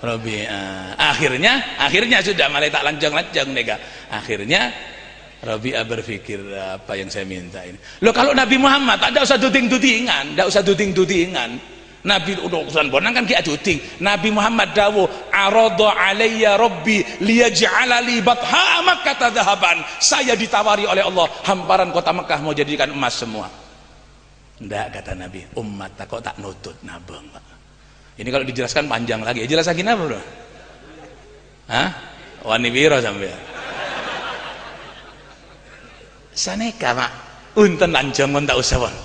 Robi akhirnya sudah malah tak lancang nega. Akhirnya Rabi'ah berpikir apa yang saya minta ini. Loh kalau Nabi Muhammad tak usah duding-dudingan, Nabi udah urusan bonang kan kia duding. Nabi Muhammad dawo arada alayya rabbi liyaj'ala li batha Makkah dhahaban. Saya ditawari oleh Allah hamparan kota Mekah mau jadikan emas semua. Ndak kata Nabi, umat kok tak nutut nabang Pak. Ini kalau dijelaskan panjang lagi. Jelas lagi apa bro? Hah? Wani biro sampai. Saneka Pak, unten lanjang kon tak usah Pak.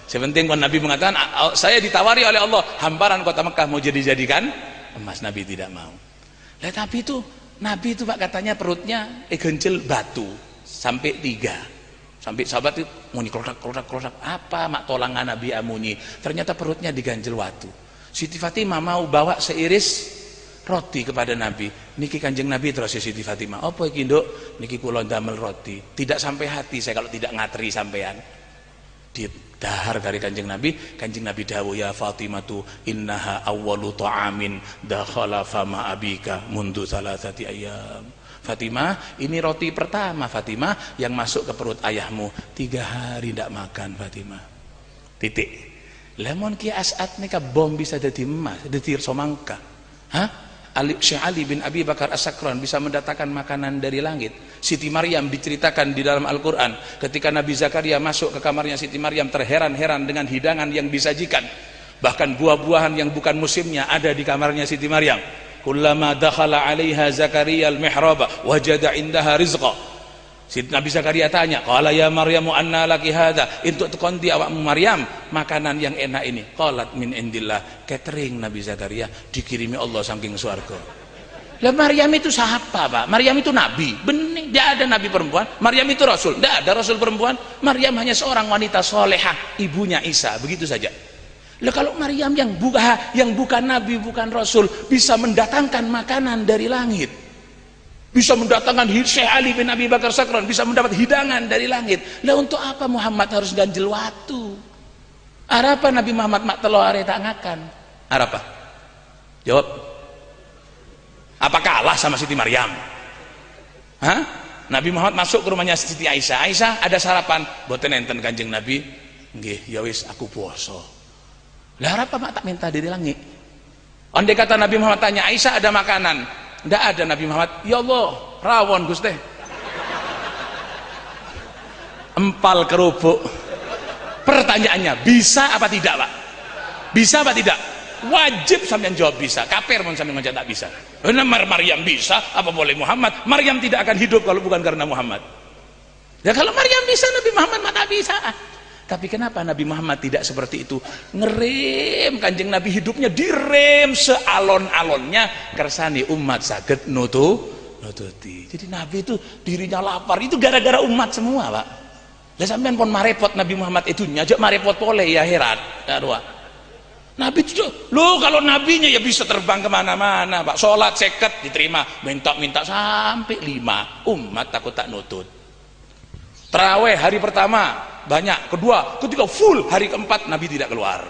Sepenting kon Nabi mengatakan saya ditawari oleh Allah hamparan kota Mekah mau dijadikan emas, Nabi tidak mau. Lah tapi itu Nabi itu Pak katanya perutnya gencel batu sampai 3. Sampai sahabat itu muni klorak apa mak tolangan Nabi amunyi. Ternyata perutnya diganjel watu. Siti Fatimah mau bawa seiris roti kepada Nabi. Niki Kanjeng Nabi terus Siti Fatimah. Apa iki Nduk? Niki kula ndamel roti. Tidak sampai hati saya kalau tidak ngatri sampean. dahar kali Kanjeng Nabi dawuh ya Fatimatu innaha awwalu ta'amin dakhala fama abika mundu salasati ayyam. Fatimah, ini roti pertama Fatimah yang masuk ke perut ayahmu 3 hari ndak makan Fatimah. Titik. Lemon Ki As'ad nika bom bisa jadi emas, jadi somangka. Hah? Syekh Ali bin Abi Bakar As-Sakran bisa mendatangkan makanan dari langit. Siti Maryam diceritakan di dalam Al-Quran ketika Nabi Zakaria masuk ke kamarnya Siti Maryam terheran-heran dengan hidangan yang disajikan, bahkan buah-buahan yang bukan musimnya ada di kamarnya Siti Maryam. Kullama dakhala 'alaiha Zakaria al-mihraba wajada indaha rizqa. Nabi Zakaria tanya, qala ya Maryamu anna laki hadza, untuk tekonti awakmu Maryam makanan yang enak ini. Qalat min indillah, catering Nabi Zakaria dikirimi Allah saking swarga. Lah Maryam itu siapa, Pak? Maryam itu nabi, benih, tidak ada nabi perempuan. Maryam itu rasul, tidak ada rasul perempuan. Maryam hanya seorang wanita solehah, ibunya Isa, begitu saja. Lah kalau Maryam yang bukan nabi, bukan rasul bisa mendatangkan makanan dari langit, bisa mendatangkan Syekh Ali bin Abi Bakar Sakran, bisa mendapat hidangan dari langit. Lah untuk apa Muhammad harus ganjel watu? Arapa Nabi Muhammad mak telo are tak ngakan? Arapa? Jawab. Apa kalah sama Siti Maryam? Hah? Nabi Muhammad masuk ke rumahnya Siti Aisyah. Aisyah ada sarapan, boten enten Kanjeng Nabi. Nggih, ya wis aku puasa. Lah arapa mak tak minta dari langit? Andai kata Nabi Muhammad tanya Aisyah ada makanan, tidak ada Nabi Muhammad, ya Allah rawon Gusti, empal kerupuk. Pertanyaannya bisa apa tidak Pak? Bisa apa tidak? Wajib sampean jawab bisa. Kafir pun sampean ngajak tak bisa. Maryam bisa, apa boleh Muhammad? Maryam tidak akan hidup kalau bukan karena Muhammad. Ya kalau Maryam bisa, Nabi Muhammad tak bisa. Tapi kenapa Nabi Muhammad tidak seperti itu? Ngerem Kanjeng Nabi hidupnya direm sealon-alonnya kersani umat saged nututi. Jadi Nabi itu dirinya lapar itu gara-gara umat semua Pak. Lah sampean pun marepot Nabi Muhammad itu nyajak marepot pole ya herat. Ya doa. Nabi itu loh kalau nabinya ya bisa terbang kemana-mana Pak. Sholat seket diterima, minta sampai 5. Umat takut tak nutut. Terawih hari pertama banyak, kedua, ketiga full, hari keempat Nabi tidak keluar.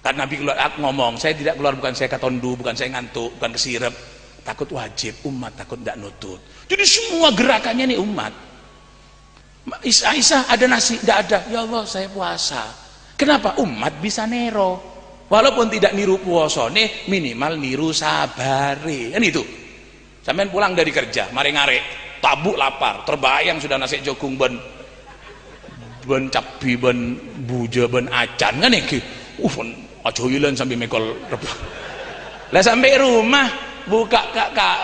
Kan Nabi keluar ngomong, saya tidak keluar bukan saya ketondu, bukan saya ngantuk, bukan kesirep, takut wajib, umat takut tidak nutut. Jadi semua gerakannya nih umat. Aisyah ada nasi, tidak ada, ya Allah saya puasa. Kenapa? Umat bisa nero, walaupun tidak niru puasa nih minimal niru sabare, kan itu. Sampai pulang dari kerja, mari ngarek, tabuk lapar, terbayang sudah nasi jagung ben cabai ben buja ben acan kan iki. Aja hilang sampai mekol rebah. Lah sampai rumah buka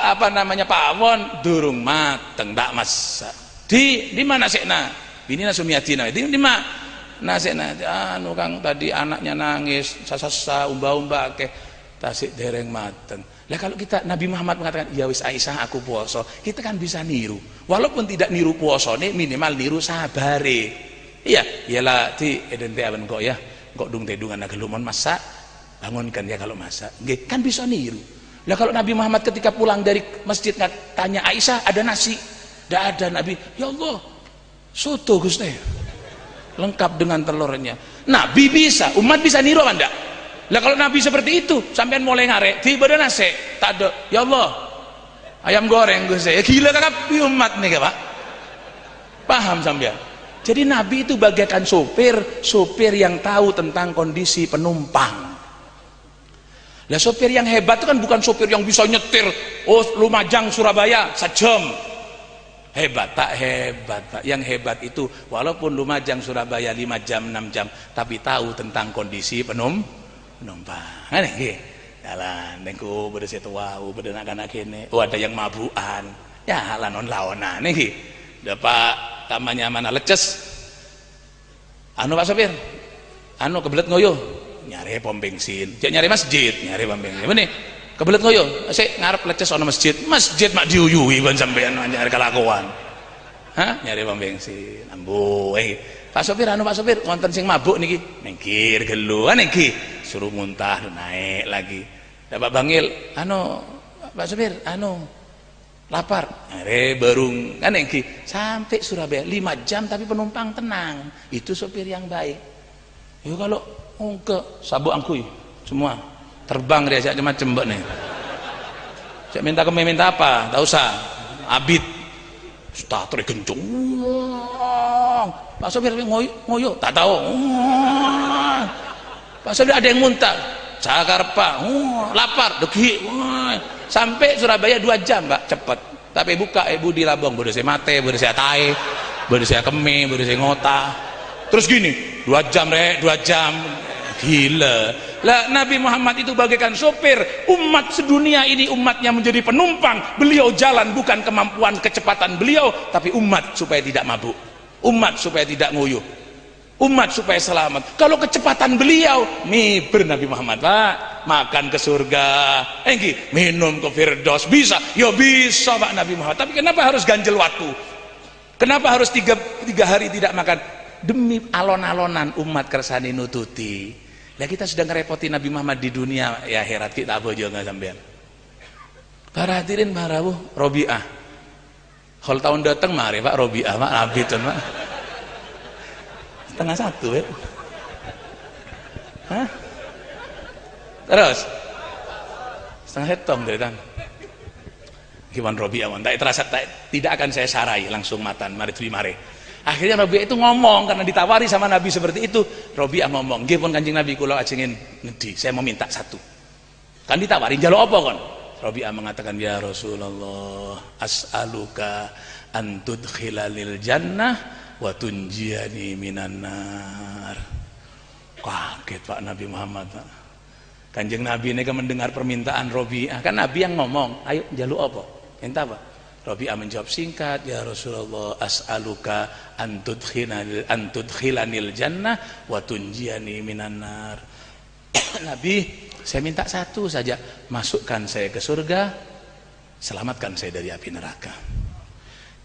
apa namanya pawon durung mateng tak masak. Di mana sekna? Bini Sumiatina. Di mana? Nasekna anu Kang tadi anaknya nangis, sasa umba-umba ke tasik dereng mateng. Lah kalau kita Nabi Muhammad mengatakan ya wis Aisyah aku puasa, kita kan bisa niru. Walaupun tidak niru puasane minimal niru sabare. Iya, iyalah ti edente aben kok ya. Kok dung tedungan gelumon masak, bangunkan ya kalau masak. Nggih, kan bisa niru. Lah kalau Nabi Muhammad ketika pulang dari masjid tanya Aisyah ada nasi? Tidak ada. Nabi, ya Allah, soto Gusti. Lengkap dengan telurnya. Nabi bisa, umat bisa niru apa enggak? Lah kalau Nabi seperti itu, sampean mulai ngarek, tiba ada nasi, tak ada. Ya Allah, ayam goreng Gusti. Gila kakak umat nih Pak. Paham sampean? Jadi Nabi itu bagaikan sopir yang tahu tentang kondisi penumpang. Lah sopir yang hebat itu kan bukan sopir yang bisa nyetir Lumajang Surabaya sejam. Hebat Pak. Yang hebat itu walaupun Lumajang Surabaya 5 jam 6 jam tapi tahu tentang kondisi penumpang. Kan nggih. Dalan niku beda setwau, beda anak-anak kene. Oh ada yang mabukan. Ya lawan-lawanan nggih. Pak tamanya mana leces anu Pak sopir anu kebelet ngoyo nyari pom bensin nyari masjid nyari pom bensin benih kebelet ngoyo saya ngarep leces ono masjid mak diuyui ban sampean nyari kelakuan nyari pom bensin ambo Pak sopir wonten sing mabuk niki mengkir gelu niki suruh muntah naik lagi Pak Bangil Pak sopir lapar, berung kan engki sampai Surabaya 5 jam tapi penumpang tenang, itu sopir yang baik. Yo kalau ke sabuk angkui semua terbang dia macam-macam mbak nih. Saya minta kami minta apa? Tak usah. Abid starter kencung. Pak sopir ngoyo, tak tahu. Pak sopir ada yang muntah. Jakarta, lapar, degi. Sampai Surabaya 2 jam, Mbak, cepet. Tapi buka ibu di Labong, boleh saya mate, boleh saya tae, boleh saya kemi, boleh saya ngota. Terus gini, 2 jam, 2 jam. Gila. Lah Nabi Muhammad itu bagaikan sopir, umat sedunia ini umatnya menjadi penumpang. Beliau jalan bukan kemampuan kecepatan beliau, tapi umat supaya tidak mabuk, umat supaya tidak nguyuh, umat supaya selamat. Kalau kecepatan beliau miber Nabi Muhammad, Pak, makan ke surga, minum ke Firdaus, bisa, ya bisa Pak Nabi Muhammad. Tapi kenapa harus ganjel waktu? Kenapa harus tiga hari tidak makan? Demi alon-alonan umat kersane nututi. Lah kita sudah ngerepoti Nabi Muhammad di dunia ya akhirat kita apa aja nggak sampean. Para hadirin barawuh Robiah. Hal tahun datang mari Pak Robiah Pak Nabi tuh Pak. 12:30 ya. Hah? Terus 1:30 dari tan. Gimana Robiah? Tak terasa tidak akan saya sarai langsung matan mari tuh mari. Akhirnya Robiah itu ngomong karena ditawari sama Nabi seperti itu. Robiah ngomong, "Nggih pun Kanjeng Nabi kula ajengin ngedi, saya mau minta satu." Kan ditawari njaluk apa kon? Robiah mengatakan, "Ya Rasulullah, as'aluka an tudkhilanil jannah wa tunjiyani minan nar." Kaget Pak Nabi Muhammad. Pak. Kanjeng Nabi ini kan mendengar permintaan Robiah, kan Nabi yang ngomong, "Ayo njaluk apa?" Minta apa? Robiah menjawab singkat, "Ya Rasulullah, as'aluka an tudkhilanil jannah wa tunjiyani minan nar." Nabi, saya minta satu saja, masukkan saya ke surga, selamatkan saya dari api neraka.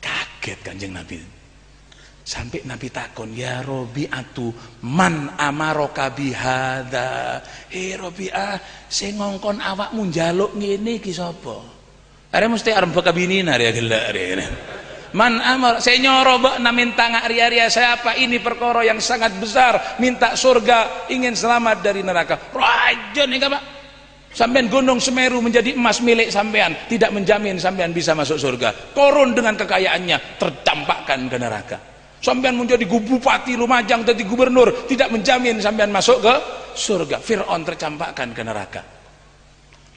Kaget Kanjeng Nabi. Sampai Nabi takon, "Ya Robi'atu, man amaroka bihadza?" Robi'ah, sing ngongkon awakmu njaluk ngene iki sapa? Are mesti arep kabinina ya gelak rene. Man amar, saya nyoro mbok na minta ngak ria-ria saya apa ini perkara yang sangat besar, minta surga, ingin selamat dari neraka. Rajon iki Pak. Sampean Gunung Semeru menjadi emas milik sampean, tidak menjamin sampean bisa masuk surga. Korun dengan kekayaannya terdampakkan ke neraka. Sampean menjadi bupati Lumajang, jadi gubernur, tidak menjamin sampean masuk ke surga. Fir'aun tercampakkan ke neraka.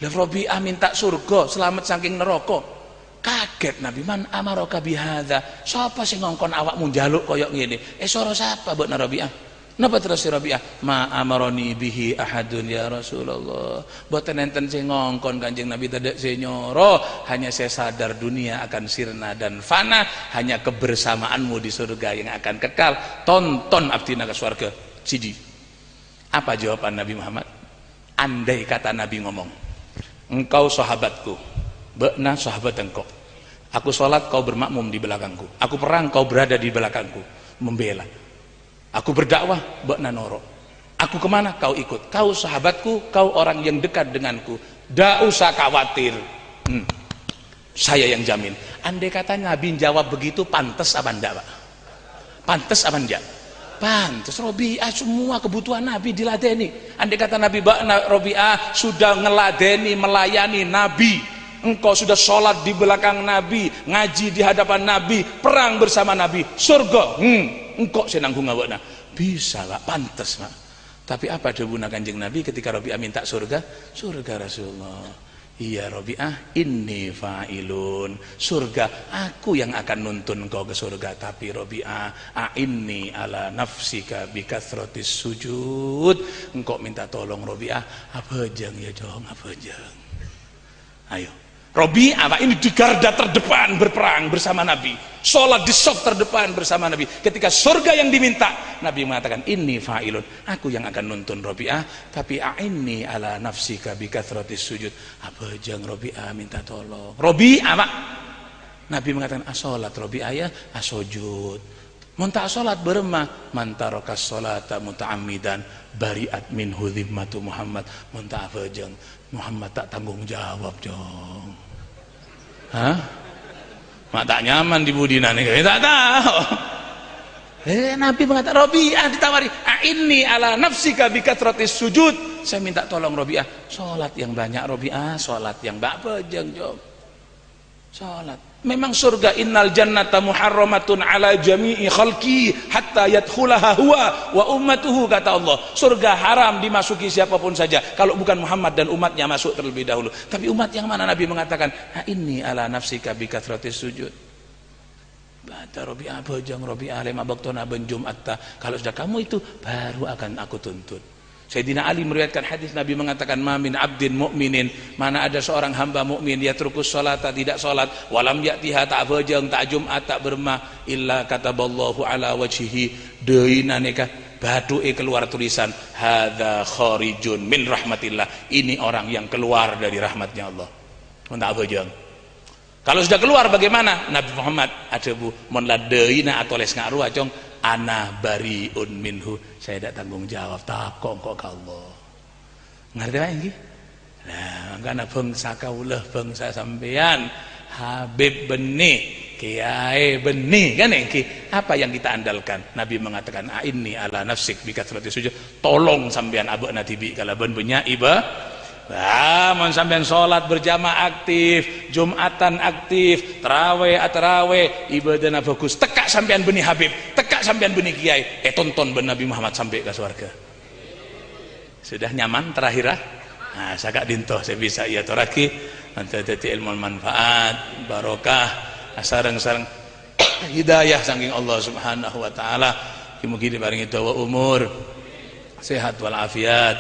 Lah Robiah minta surga, selamat saking neraka. Kaget Nabi, "Man amaraka bihadza?" Sapa sing ngongkon awakmu njaluk kaya ngene? Sora sapa mbok Robiah? Napa terus Robiah? "Ma amaroni bihi ahadun ya Rasulullah." Boten enten sing ngongkon Kanjeng Nabi tidak senyoro, hanya saya sadar dunia akan sirna dan fana, hanya kebersamaanmu di surga yang akan kekal. Tonton abdina ke surga. Siji. Apa jawaban Nabi Muhammad? Andai kata Nabi ngomong, "Engkau sahabatku, bekna sahabat engkau. Aku sholat, kau bermakmum di belakangku. Aku perang, kau berada di belakangku, membela. Aku berdakwah, bekna noro. Aku kemana, kau ikut. Kau sahabatku, kau orang yang dekat denganku. Dak usah khawatir. Saya yang jamin." Andai kata Nabi jawab begitu, pantas apa enggak Pak? Pantas apa enggak? Pantes. Robiah semua kebutuhan Nabi diladeni. Andai kata Nabi Robiah sudah ngeladeni, melayani Nabi, engkau sudah sholat di belakang Nabi, ngaji di hadapan Nabi, perang bersama Nabi, surga, engkau senanggung ngawakna, bisa Pak, pantes Pak. Tapi apa debuna Kanjeng Nabi ketika Robiah minta surga? Surga Rasulullah. "Iya Robiah, inni fa'ilun." Surga, aku yang akan nuntun kau ke surga. Tapi Robiah, a'inni ala nafsika bikathrotis sujud. Engkau minta tolong Robiah, apa jang ya dong, apa jang. Ayo Robiah Pak ini di garda terdepan berperang bersama Nabi, sholat di saf terdepan bersama Nabi. Ketika surga yang diminta, Nabi mengatakan, "Inni fa'ilun." Aku yang akan nuntun Robiah, tapi a'inni ala nafsika bikathrotis sujud. Apa jang Robiah minta tolong. Robiah Pak, Nabi mengatakan, "Asolat Robiah ya, asojud." Muntah sholat beremah, "Mantarokas sholata muta'amidan bariat min hudhimmatu Muhammad." Muntah apa jeng? Muhammad tak tanggung jawab jong. Hah? mak tak nyaman di budina nih, tak tahu. Nabi mengatakan, Robi'ah ditawari, a'inni ala nafsika bikatratis sujud. Saya minta tolong Robi'ah, sholat yang banyak Robi'ah, sholat yang apa jawab. Sholat. Memang surga innal jannata muharramatun ala jami'i khalqi hatta yadkhulaha huwa wa ummatuhu, kata Allah. Surga haram dimasuki siapapun saja kalau bukan Muhammad dan umatnya masuk terlebih dahulu. Tapi umat yang mana? Nabi mengatakan, inni ala nafsika bikathratis sujud. Baca Robi'ah bojong Robi'ah lema baktona ben Jumat. Kalau sudah kamu itu baru akan aku tuntut. Sayyidina Ali meriwayatkan hadis, Nabi mengatakan, ma min abdin mu'minin, mana ada seorang hamba mukmin dia terkus salata, tidak salat, walam ya'tiha, tak bojong, tak Jumat, tak bermah, illa kataballahu ala wajhihi, deuna neka batuke keluar tulisan, hadza kharijun min rahmatillah, ini orang yang keluar dari rahmatnya Allah. Tak bojong. Kalau sudah keluar bagaimana? Nabi Muhammad ada bu mon ladeina atau les ngaruh acong, ana bariun minhu, saya tidak tanggung jawab, takong kok Allah. Ngerti apa ini? Nah, karena bangsa kaulah, bangsa sampean, Habib benih, Kiai benih, kan ini? Apa yang kita andalkan? Nabi mengatakan, inni ala nafsik bikathratis sujud, tolong sampean abek natibi kalau ben punya iba. Mon sampean sholat berjamaah aktif, Jumatan aktif, terawih ibadah bagus, tekak sampean benih Habib, tekak sampean benih Kiai, tonton ben Nabi Muhammad sampai ke surga. Sudah nyaman terakhir? Nah, saya dintoh saya bisa iya toraki nanti jadi ilmu manfaat, barokah, sareng-sareng hidayah saking Allah Subhanahu wa taala. Mugi diparingi dawa umur, sehat walafiat,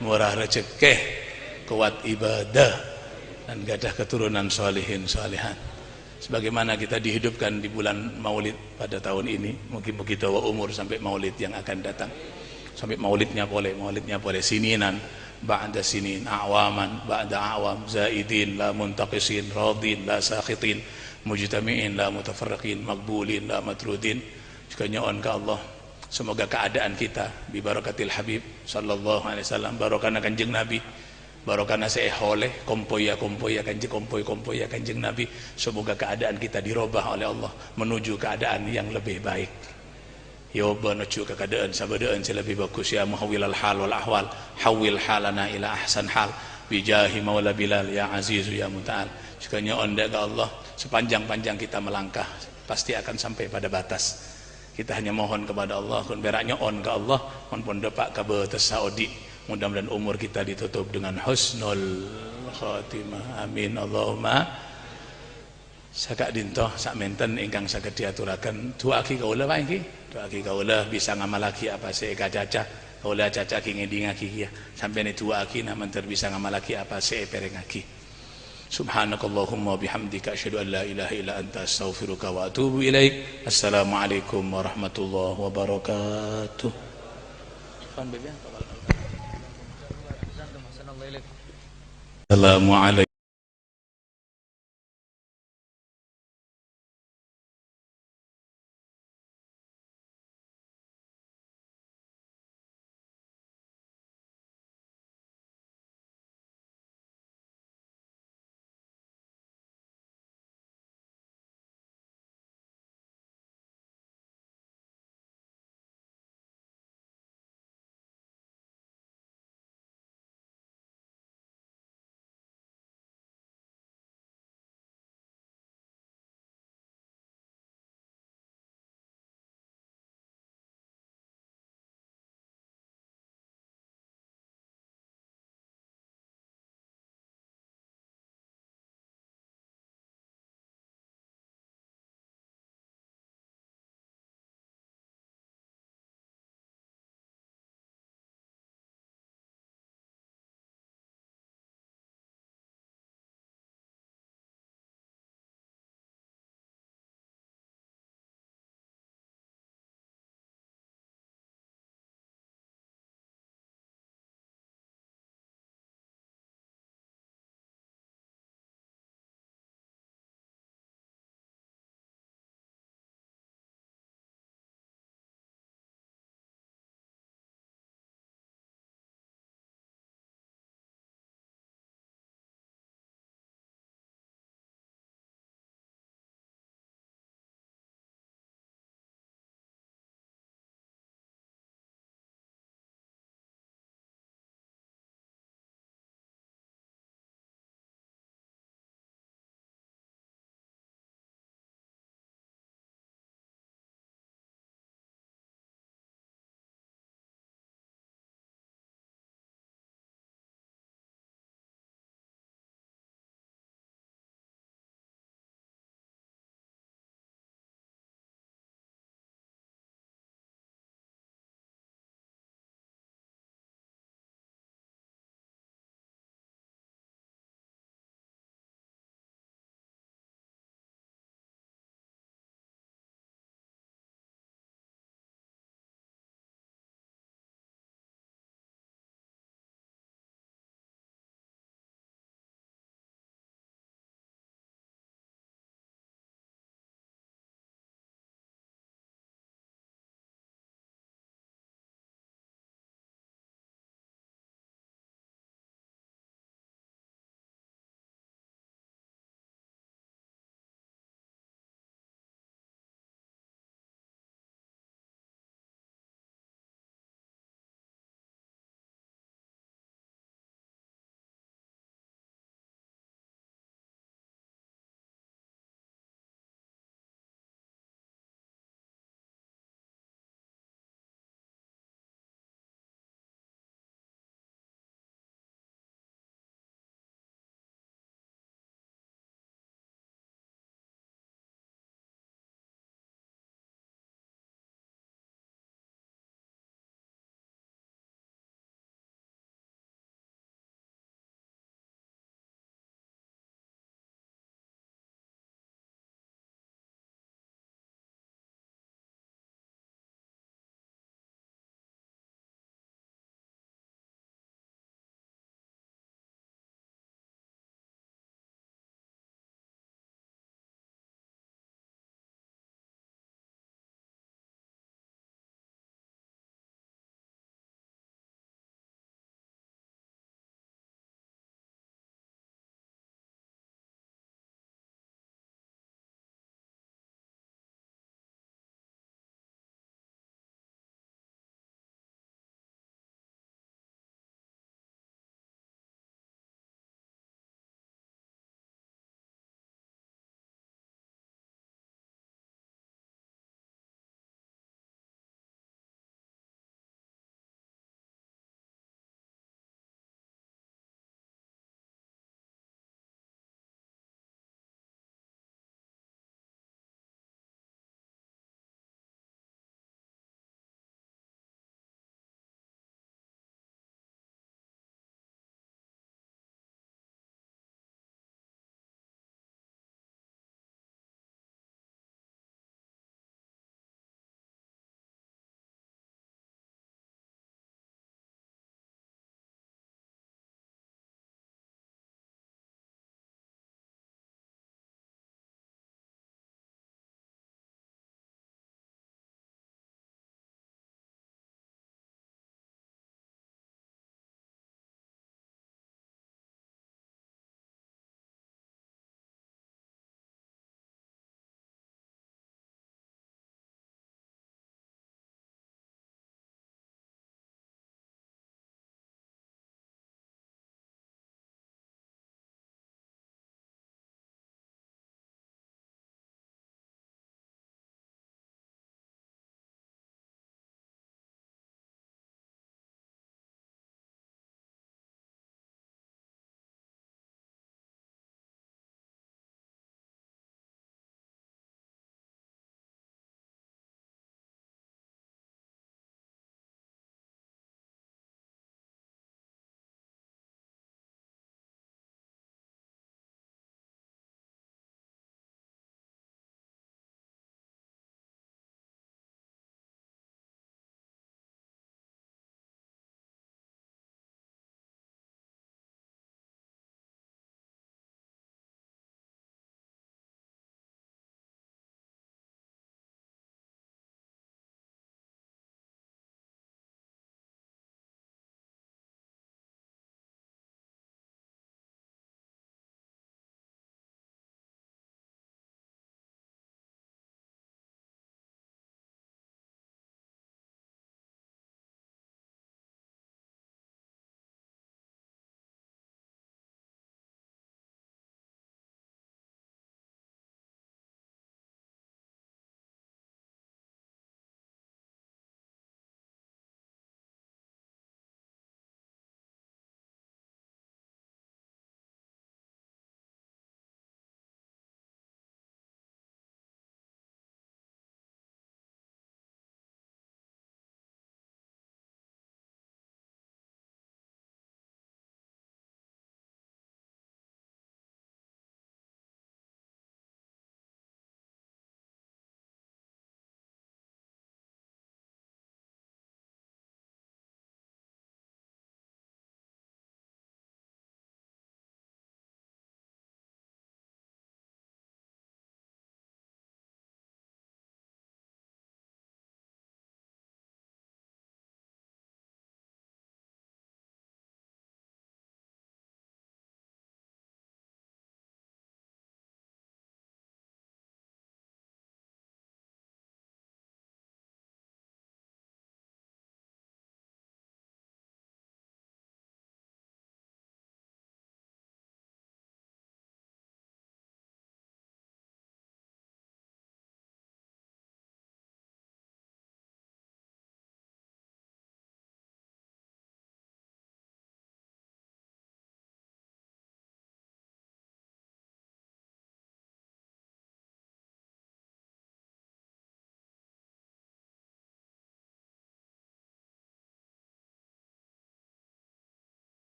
murah rezeki, kuat ibadah, dan gadah keturunan solihin solihan. Sebagaimana kita dihidupkan di bulan Maulid pada tahun ini, mungkin kita umur sampai Maulid yang akan datang, sampai maulidnya boleh sininan, ba'da sinin, awaman, ba'da awam, zaidin, la muntaqisin, radin, la sakhitin, mujtami'in, la mutafarriqin, magbulin, la matrudin. Juga nyaon ke Allah, semoga keadaan kita bi barakatil Habib sallallahu alaihi wasallam, barokahna Kanjeng Nabi, barokahna seholeh kompoya kanjeng Nabi, semoga keadaan kita dirubah oleh Allah menuju keadaan yang lebih baik. Ya menuju ke keadaan sabadaan lebih bagus. Ya muhawwilal hal wal ahwal, hawil halana ila ahsan hal bijahi maula Bilal ya azizu ya muta'al. Sekanya onda ke Allah, sepanjang-panjang kita melangkah pasti akan sampai pada batas. Kita hanya mohon kepada Allah kun beraknya on ke Allah mon pon depak ka beutes Saudi. Mudah-mudahan umur kita ditutup dengan husnul khatimah. Amin Allahumma. Sakak dintoh sak menten ingkang saged diaturaken duaki kaula Pak iki. Duaki kaula bisa ngamalaki apa se kacaca. Kaula caca ki ngedingaki ya. Sampeyan duaki na menter bisa ngamalaki apa se perengaki. Subhanakallahumma bihamdika asyhadu an la ilaha illa anta astaghfiruka wa atubu ilaik. Assalamualaikum warahmatullahi wabarakatuh. Assalamualaikum.